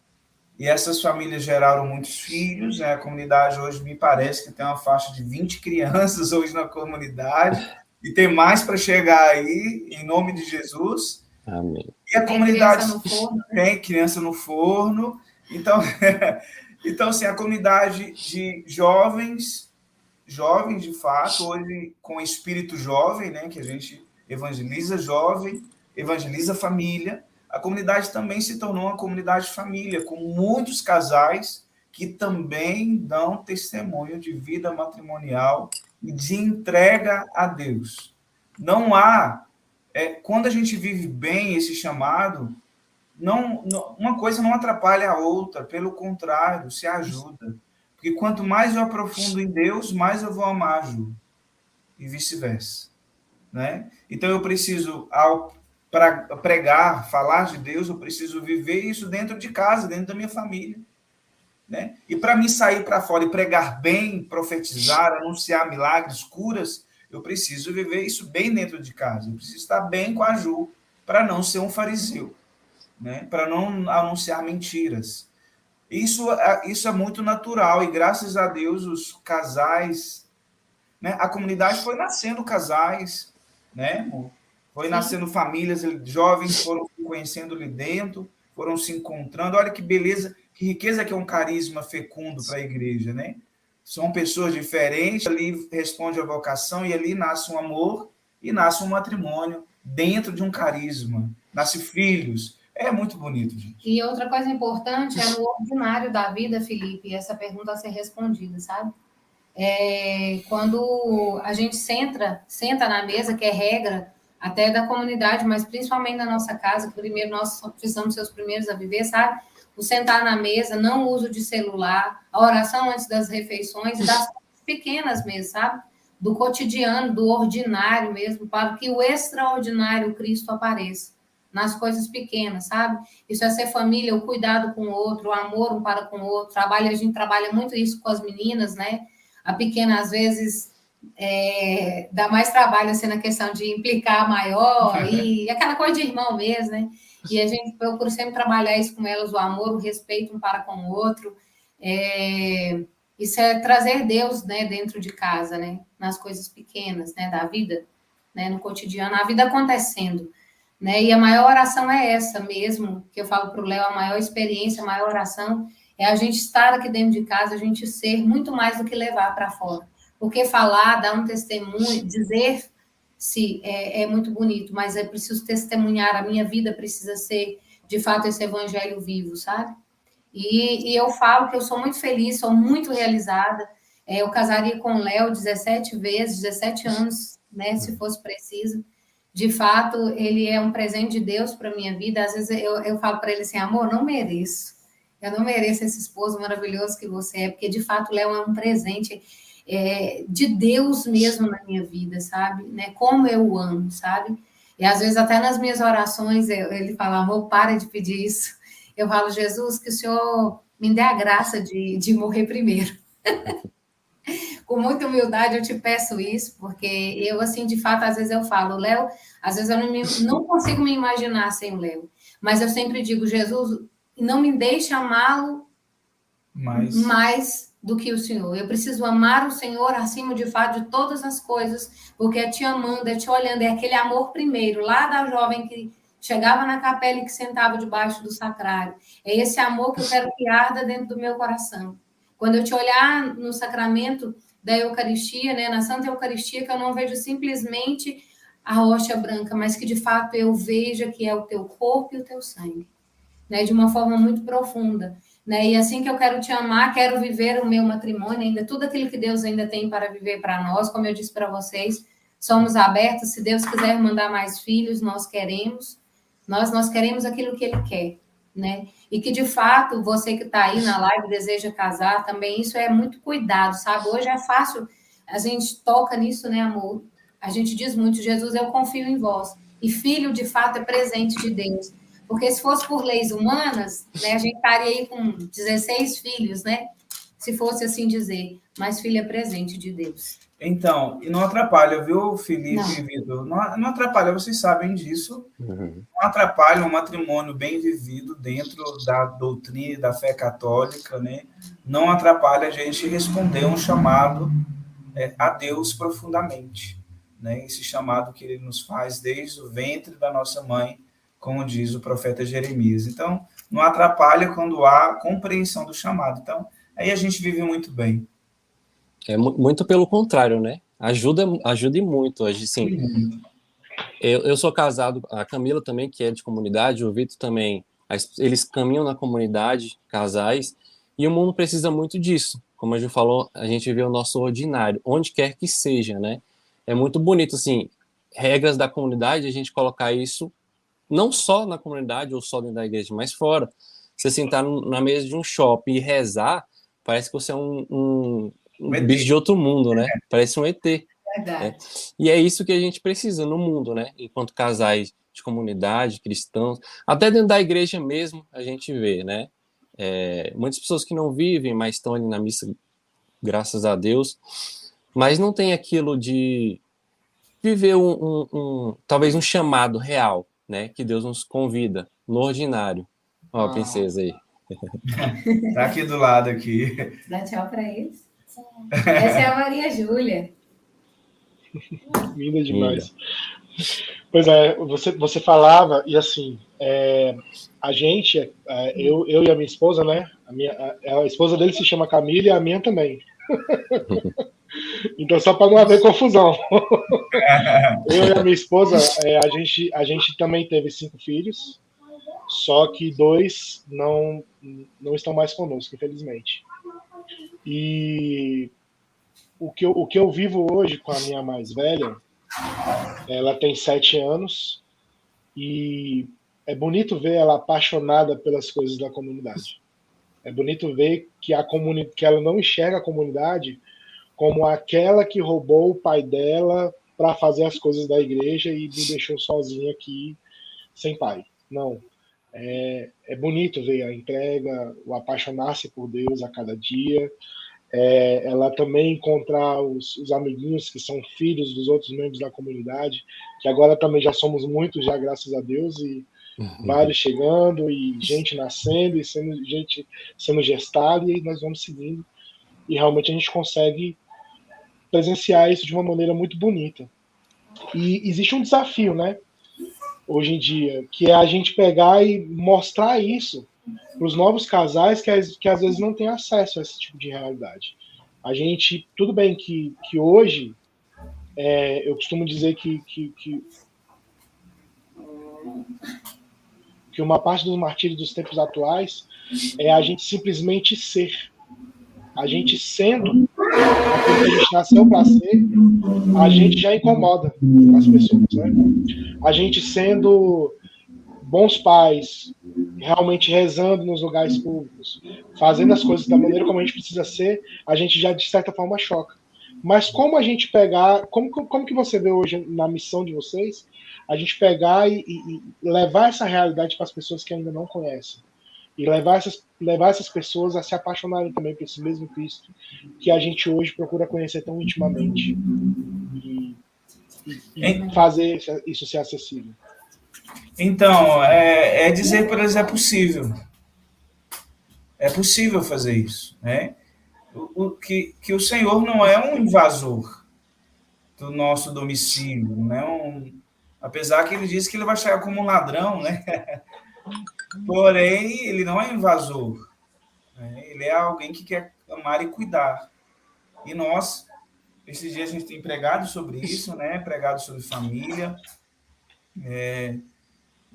Speaker 4: E essas famílias geraram muitos filhos, né? A comunidade hoje me parece que tem uma faixa de 20 crianças hoje na comunidade, e tem mais para chegar aí, em nome de Jesus.
Speaker 2: Amém.
Speaker 4: E a comunidade
Speaker 5: Criança no forno, né?
Speaker 4: tem criança no forno. Então, então assim, a comunidade de jovens de fato, hoje com espírito jovem, né? Que a gente evangeliza jovem, evangeliza família. A comunidade também se tornou uma comunidade de família, com muitos casais que também dão testemunho de vida matrimonial e de entrega a Deus. Não há... quando a gente vive bem esse chamado, uma coisa não atrapalha a outra, pelo contrário, se ajuda. Porque quanto mais eu aprofundo em Deus, mais eu vou amar a Ju. E vice-versa. Né? Então eu preciso, para pregar, falar de Deus, eu preciso viver isso dentro de casa, dentro da minha família. Né? E para mim sair para fora e pregar bem, profetizar, anunciar milagres, curas, eu preciso viver isso bem dentro de casa. Eu preciso estar bem com a Ju, para não ser um fariseu, né? Para não anunciar mentiras. Isso é muito natural, e graças a Deus os casais, né? A comunidade foi nascendo casais, né? Foi nascendo famílias, jovens foram se conhecendo ali dentro, foram se encontrando. Olha que beleza, que riqueza que é um carisma fecundo para a igreja, né? São pessoas diferentes, ali responde a vocação e ali nasce um amor e nasce um matrimônio dentro de um carisma. Nasce filhos. É muito bonito, gente.
Speaker 5: E outra coisa importante é no ordinário da vida, Felipe, essa pergunta a ser respondida, sabe? Quando a gente senta na mesa, que é regra até da comunidade, mas principalmente na nossa casa, que primeiro nós precisamos ser os primeiros a viver, sabe? O sentar na mesa, não o uso de celular, a oração antes das refeições, e das coisas pequenas mesmo, sabe? Do cotidiano, do ordinário mesmo, para que o extraordinário Cristo apareça nas coisas pequenas, sabe? Isso é ser família, o cuidado com o outro, o amor um para com o outro. A gente trabalha muito isso com as meninas, né? A pequena, às vezes, dá mais trabalho assim, na questão de implicar maior, e aquela coisa de irmão mesmo, né? E a gente procura sempre trabalhar isso com elas, o amor, o respeito um para com o outro. Isso é trazer Deus, né, dentro de casa, né? Nas coisas pequenas, né, da vida, né, no cotidiano, a vida acontecendo. Né? E a maior oração é essa mesmo, que eu falo para o Léo, a maior experiência, a maior oração é a gente estar aqui dentro de casa, a gente ser muito mais do que levar para fora. Porque falar, dar um testemunho, dizer-se é muito bonito, mas é preciso testemunhar, a minha vida precisa ser, de fato, esse evangelho vivo, sabe? E eu falo que eu sou muito feliz, sou muito realizada, Eu casaria com o Léo 17 vezes, 17 anos, né, se fosse preciso. De fato, ele é um presente de Deus para a minha vida. Às vezes eu falo para ele assim, amor, não mereço. Eu não mereço esse esposo maravilhoso que você é, porque de fato o Léo é um presente de Deus mesmo na minha vida, sabe? Né? Como eu o amo, sabe? E às vezes até nas minhas orações ele fala, amor, para de pedir isso. Eu falo, Jesus, que o Senhor me dê a graça de morrer primeiro. Com muita humildade eu te peço isso, porque eu, assim, de fato, às vezes eu falo, Léo, às vezes eu não consigo me imaginar sem o Léo, mas eu sempre digo, Jesus, não me deixe amá-lo mais do que o Senhor. Eu preciso amar o Senhor acima, de fato, de todas as coisas, porque é te amando, é te olhando, é aquele amor primeiro, lá da jovem que chegava na capela e que sentava debaixo do sacrário. É esse amor que eu quero que arda dentro do meu coração. Quando eu te olhar no sacramento da Eucaristia, né, na Santa Eucaristia, que eu não vejo simplesmente a hóstia branca, mas que de fato eu veja que é o teu corpo e o teu sangue, né, de uma forma muito profunda, né, e assim que eu quero te amar, quero viver o meu matrimônio, ainda tudo aquilo que Deus ainda tem para viver para nós, como eu disse para vocês, somos abertos, se Deus quiser mandar mais filhos, nós queremos aquilo que Ele quer, né? E que, de fato, você que está aí na live deseja casar, também isso é muito cuidado, sabe? Hoje é fácil, a gente toca nisso, né, amor? A gente diz muito, Jesus, eu confio em vós. E filho, de fato, é presente de Deus. Porque se fosse por leis humanas, né, a gente estaria aí com 16 filhos, né? Se fosse assim dizer. Mas filho é presente de Deus.
Speaker 4: Então, e não atrapalha, viu, Felipe e Vitor? Não atrapalha, vocês sabem disso. Não atrapalha um matrimônio bem vivido dentro da doutrina e da fé católica, né? Não atrapalha a gente responder um chamado a Deus profundamente, né? Esse chamado que Ele nos faz desde o ventre da nossa mãe, como diz o profeta Jeremias. Então, não atrapalha quando há compreensão do chamado. Então, aí a gente vive muito bem.
Speaker 2: É muito pelo contrário, né? Ajuda e muito. Assim, eu sou casado, a Camila também, que é de comunidade, o Vitor também. Eles caminham na comunidade, casais, e o mundo precisa muito disso. Como a Ju falou, a gente vê o nosso ordinário, onde quer que seja, né? É muito bonito, assim, regras da comunidade, a gente colocar isso não só na comunidade ou só dentro da igreja, mas fora. Você sentar na mesa de um shopping e rezar, parece que você é um bicho de outro mundo, né? Parece um ET.
Speaker 5: Verdade.
Speaker 2: Né? E é isso que a gente precisa no mundo, né? Enquanto casais de comunidade, cristãos, até dentro da igreja mesmo, a gente vê, né? Muitas pessoas que não vivem, mas estão ali na missa, graças a Deus, mas não tem aquilo de viver talvez um chamado real, né? Que Deus nos convida no ordinário. Ó, a princesa aí.
Speaker 4: Tá aqui do lado aqui.
Speaker 5: Dá tchau para eles. Essa é a Maria Júlia.
Speaker 3: Linda demais. Pois é, você falava, e assim, a gente, eu e a minha esposa, né? A esposa dele se chama Camila e a minha também. Então, só para não haver confusão. Eu e a minha esposa, a gente também teve 5 filhos, só que 2 não estão mais conosco, infelizmente. E o que eu vivo hoje com a minha mais velha, ela tem 7 anos, e é bonito ver ela apaixonada pelas coisas da comunidade. É bonito ver que ela não enxerga a comunidade como aquela que roubou o pai dela para fazer as coisas da igreja e me deixou sozinha aqui, sem pai. Não. É bonito ver a entrega, o apaixonar-se por Deus a cada dia. Ela também encontrar os amiguinhos que são filhos dos outros membros da comunidade, que agora também já somos muitos, já graças a Deus, e vários chegando, e gente nascendo, e gente sendo gestada, e nós vamos seguindo. E realmente a gente consegue presenciar isso de uma maneira muito bonita. E existe um desafio, né, hoje em dia, que é a gente pegar e mostrar isso para os novos casais que às vezes não têm acesso a esse tipo de realidade. A gente, tudo bem que hoje, eu costumo dizer que uma parte dos martírios dos tempos atuais é a gente simplesmente ser. A gente sendo aquilo que a gente nasceu para ser, a gente já incomoda as pessoas, né? A gente sendo bons pais, realmente rezando nos lugares públicos, fazendo as coisas da maneira como a gente precisa ser, a gente já, de certa forma, choca. Mas como a gente pegar, como que você vê hoje na missão de vocês, a gente pegar e levar essa realidade para as pessoas que ainda não conhecem? E levar essas pessoas a se apaixonarem também por esse mesmo Cristo que a gente hoje procura conhecer tão intimamente e fazer isso ser acessível.
Speaker 4: Então, dizer para eles é possível. É possível fazer isso, né? Que o Senhor não é um invasor do nosso domicílio, né? Apesar que ele disse que ele vai chegar como um ladrão, né? Porém, ele não é invasor, né? Ele é alguém que quer amar e cuidar. E nós, esses dias a gente tem pregado sobre isso, né? Pregado sobre família,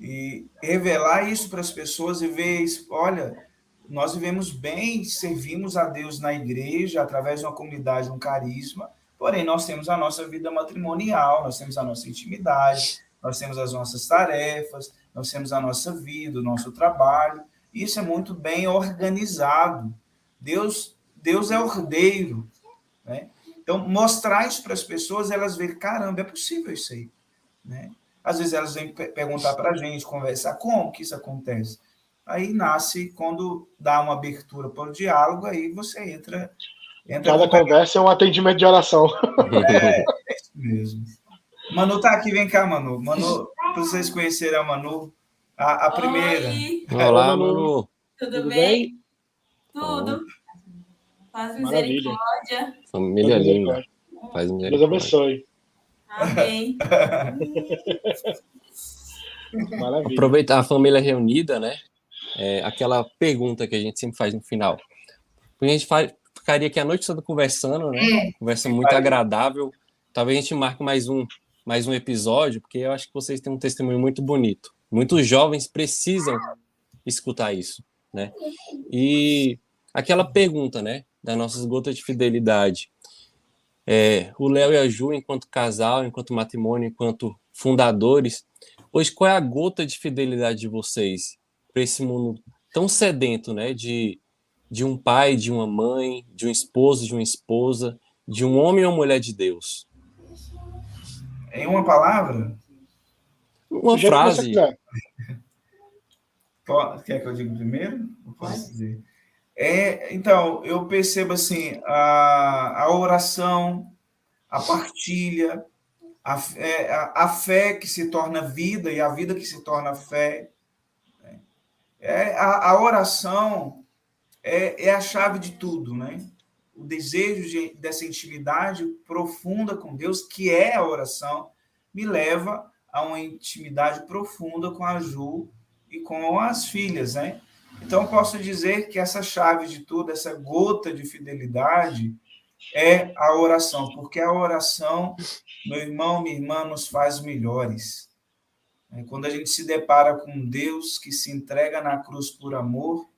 Speaker 4: e revelar isso para as pessoas e ver isso. Olha, nós vivemos bem, servimos a Deus na igreja, através de uma comunidade, um carisma, porém nós temos a nossa vida matrimonial, nós temos a nossa intimidade, nós temos as nossas tarefas, nós temos a nossa vida, o nosso trabalho. Isso é muito bem organizado. Deus é ordeiro, né? Então, mostrar isso para as pessoas, elas verem, caramba, é possível isso aí, né? Às vezes elas vêm perguntar para a gente, conversar, como que isso acontece? Aí nasce, quando dá uma abertura para o diálogo, aí você entra
Speaker 3: Cada conversa é um atendimento de oração.
Speaker 4: É isso mesmo. Manu tá aqui, vem cá, Manu. Manu, para vocês conhecerem a Manu, a primeira.
Speaker 6: Oi,
Speaker 2: Olá,
Speaker 3: Manu.
Speaker 2: Manu.
Speaker 6: tudo bem? Tudo.
Speaker 2: Bom.
Speaker 6: Faz
Speaker 3: Maravilha.
Speaker 6: misericórdia.
Speaker 2: Família
Speaker 3: Deus
Speaker 2: linda.
Speaker 3: abençoe.
Speaker 2: Faz
Speaker 3: Deus
Speaker 2: misericórdia.
Speaker 3: abençoe.
Speaker 6: Amém.
Speaker 3: Maravilha.
Speaker 2: Aproveitar a família reunida, né? Aquela pergunta que a gente sempre faz no final. Porque a gente ficaria aqui a noite toda conversando, né? Conversa muito agradável. Talvez a gente marque mais um episódio, porque eu acho que vocês têm um testemunho muito bonito. Muitos jovens precisam escutar isso, né? E aquela pergunta, né? Das nossas gotas de fidelidade. O Léo e a Ju, enquanto casal, enquanto matrimônio, enquanto fundadores, hoje qual é a gota de fidelidade de vocês para esse mundo tão sedento, né? De um pai, de uma mãe, de um esposo, de uma esposa, de um homem ou mulher de Deus?
Speaker 4: Em uma palavra?
Speaker 2: Uma
Speaker 3: Do jeito que você
Speaker 2: frase.
Speaker 3: quiser.
Speaker 4: Quer que eu diga primeiro? Eu posso dizer. Então, eu percebo assim, a oração, a partilha, a fé que se torna vida e a vida que se torna fé. A oração é a chave de tudo, né? O desejo dessa intimidade profunda com Deus, que é a oração, me leva a uma intimidade profunda com a Ju e com as filhas, né? Então, posso dizer que essa chave de tudo, essa gota de fidelidade, é a oração, porque a oração, meu irmão, minha irmã, nos faz melhores. Quando a gente se depara com Deus que se entrega na cruz por amor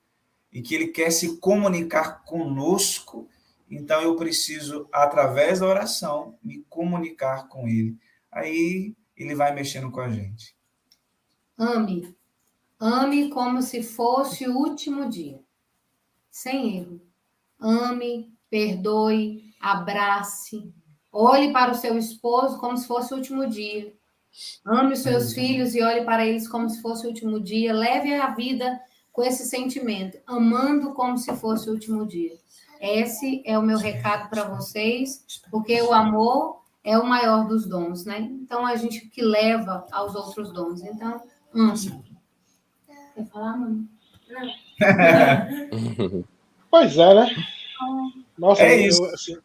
Speaker 4: e que Ele quer se comunicar conosco, então eu preciso, através da oração, me comunicar com Ele. Aí Ele vai mexendo com a gente.
Speaker 5: Ame. Ame como se fosse o último dia. Sem erro. Ame, perdoe, abrace. Olhe para o seu esposo como se fosse o último dia. Ame os seus filhos e olhe para eles como se fosse o último dia. Leve a vida com esse sentimento, amando como se fosse o último dia. Esse é o meu recado para vocês, porque o amor é o maior dos dons, né? Então, a gente que leva aos outros dons. Então, ame. Quer falar, mano?
Speaker 3: Pois é, né? Nossa,
Speaker 4: isso.
Speaker 3: eu assim,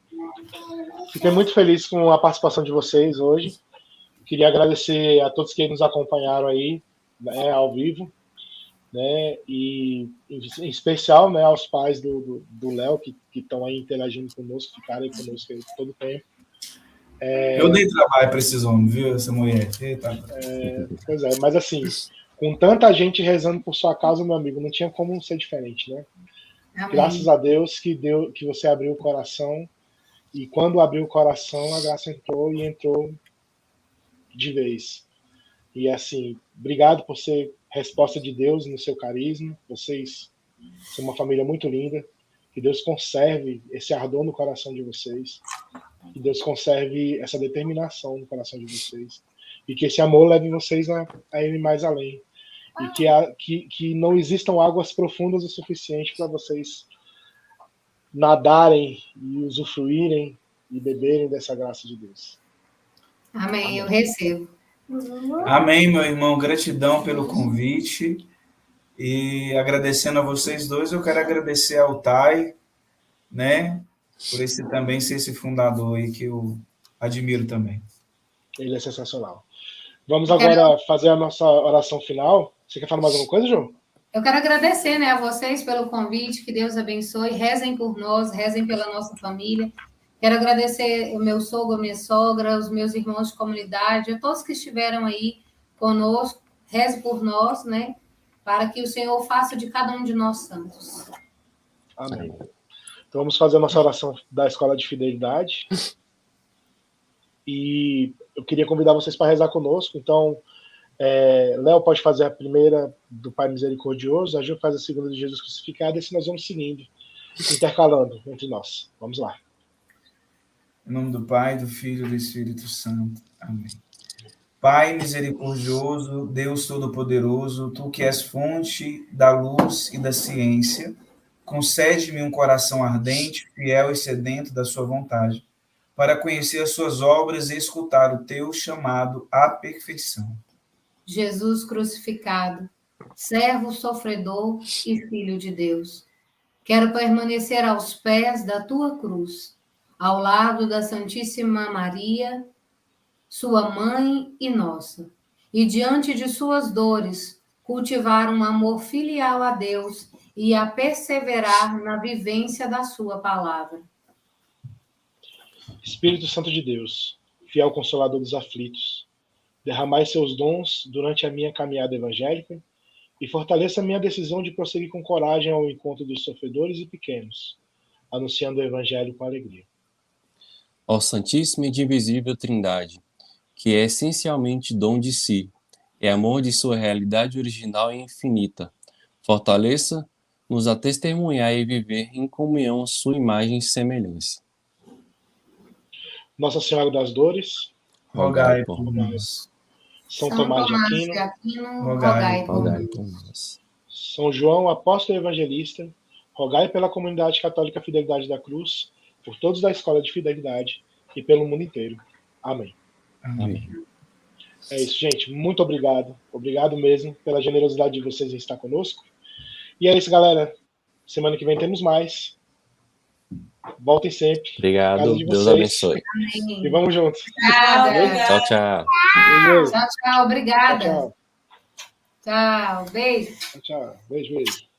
Speaker 3: fiquei muito feliz com a participação de vocês hoje. Queria agradecer a todos que nos acompanharam aí, né, ao vivo, né? E em especial, né, aos pais do Léo que estão aí interagindo conosco, ficaram aí conosco aí todo o tempo.
Speaker 4: Eu dei trabalho para esses homens, viu, essa mulher?
Speaker 3: Pois é, mas assim, com tanta gente rezando por sua causa, meu amigo, não tinha como ser diferente, né?
Speaker 5: Amém.
Speaker 3: Graças a Deus que você abriu o coração E quando abriu o coração, a graça entrou e entrou de vez. E assim, obrigado por ser resposta de Deus no seu carisma. Vocês são uma família muito linda. Que Deus conserve esse ardor no coração de vocês. Que Deus conserve essa determinação no coração de vocês. E que esse amor leve vocês a ir mais além. E que não existam águas profundas o suficiente para vocês nadarem e usufruírem e beberem dessa graça de Deus.
Speaker 5: Amém. Eu recebo.
Speaker 4: Amém, meu irmão. Gratidão pelo convite. E agradecendo a vocês dois, eu quero agradecer ao Tai, né? Por esse também ser esse fundador aí que eu admiro também.
Speaker 3: Ele é sensacional. Vamos agora fazer a nossa oração final. Você quer falar mais alguma coisa, João?
Speaker 5: Eu quero agradecer, né, a vocês pelo convite, que Deus abençoe, rezem por nós, rezem pela nossa família. Quero agradecer o meu sogro, a minha sogra, os meus irmãos de comunidade, a todos que estiveram aí conosco, reze por nós, né, para que o Senhor faça de cada um de nós santos.
Speaker 3: Amém. Então vamos fazer a nossa oração da Escola de Fidelidade. E eu queria convidar vocês para rezar conosco. Então, Léo pode fazer a primeira do Pai Misericordioso, a Ju faz a segunda de Jesus Crucificado, e assim nós vamos seguindo, intercalando entre nós. Vamos lá.
Speaker 4: Em nome do Pai, do Filho e do Espírito Santo. Amém. Pai misericordioso, Deus Todo-Poderoso, Tu que és fonte da luz e da ciência, concede-me um coração ardente, fiel e sedento da Sua vontade, para conhecer as Suas obras e escutar o Teu chamado à perfeição.
Speaker 5: Jesus crucificado, servo sofredor e filho de Deus, quero permanecer aos pés da Tua cruz, ao lado da Santíssima Maria, sua mãe e nossa, e diante de suas dores, cultivar um amor filial a Deus e a perseverar na vivência da sua palavra.
Speaker 3: Espírito Santo de Deus, fiel consolador dos aflitos, derramai seus dons durante a minha caminhada evangélica e fortaleça a minha decisão de prosseguir com coragem ao encontro dos sofredores e pequenos, anunciando o evangelho com alegria.
Speaker 2: Ó Santíssima e Indivisível Trindade, que é essencialmente dom de si, é amor de sua realidade original e infinita, fortaleça-nos a testemunhar e viver em comunhão sua imagem e semelhança.
Speaker 3: Nossa Senhora das Dores,
Speaker 4: Rogai
Speaker 2: por
Speaker 4: por nós.
Speaker 3: São Tomás de Aquino,
Speaker 5: rogai por
Speaker 2: rogai
Speaker 5: nós.
Speaker 2: por nós.
Speaker 3: São João, apóstolo e evangelista, rogai pela comunidade católica Fidelidade da Cruz, por todos da Escola de Fidelidade e pelo mundo inteiro. Amém.
Speaker 2: Amém.
Speaker 3: É isso, gente. Muito obrigado. Obrigado mesmo pela generosidade de vocês em estar conosco. E é isso, galera. Semana que vem temos mais. Voltem sempre.
Speaker 2: Obrigado,
Speaker 3: Casa de
Speaker 2: Deus
Speaker 3: vocês.
Speaker 2: abençoe.
Speaker 3: E vamos juntos.
Speaker 5: Obrigada.
Speaker 2: Tchau, tchau.
Speaker 3: Beijo.
Speaker 5: Tchau, tchau. Obrigada.
Speaker 3: Tchau,
Speaker 5: Tchau. Beijo.
Speaker 3: tchau. Tchau. Beijo, beijo.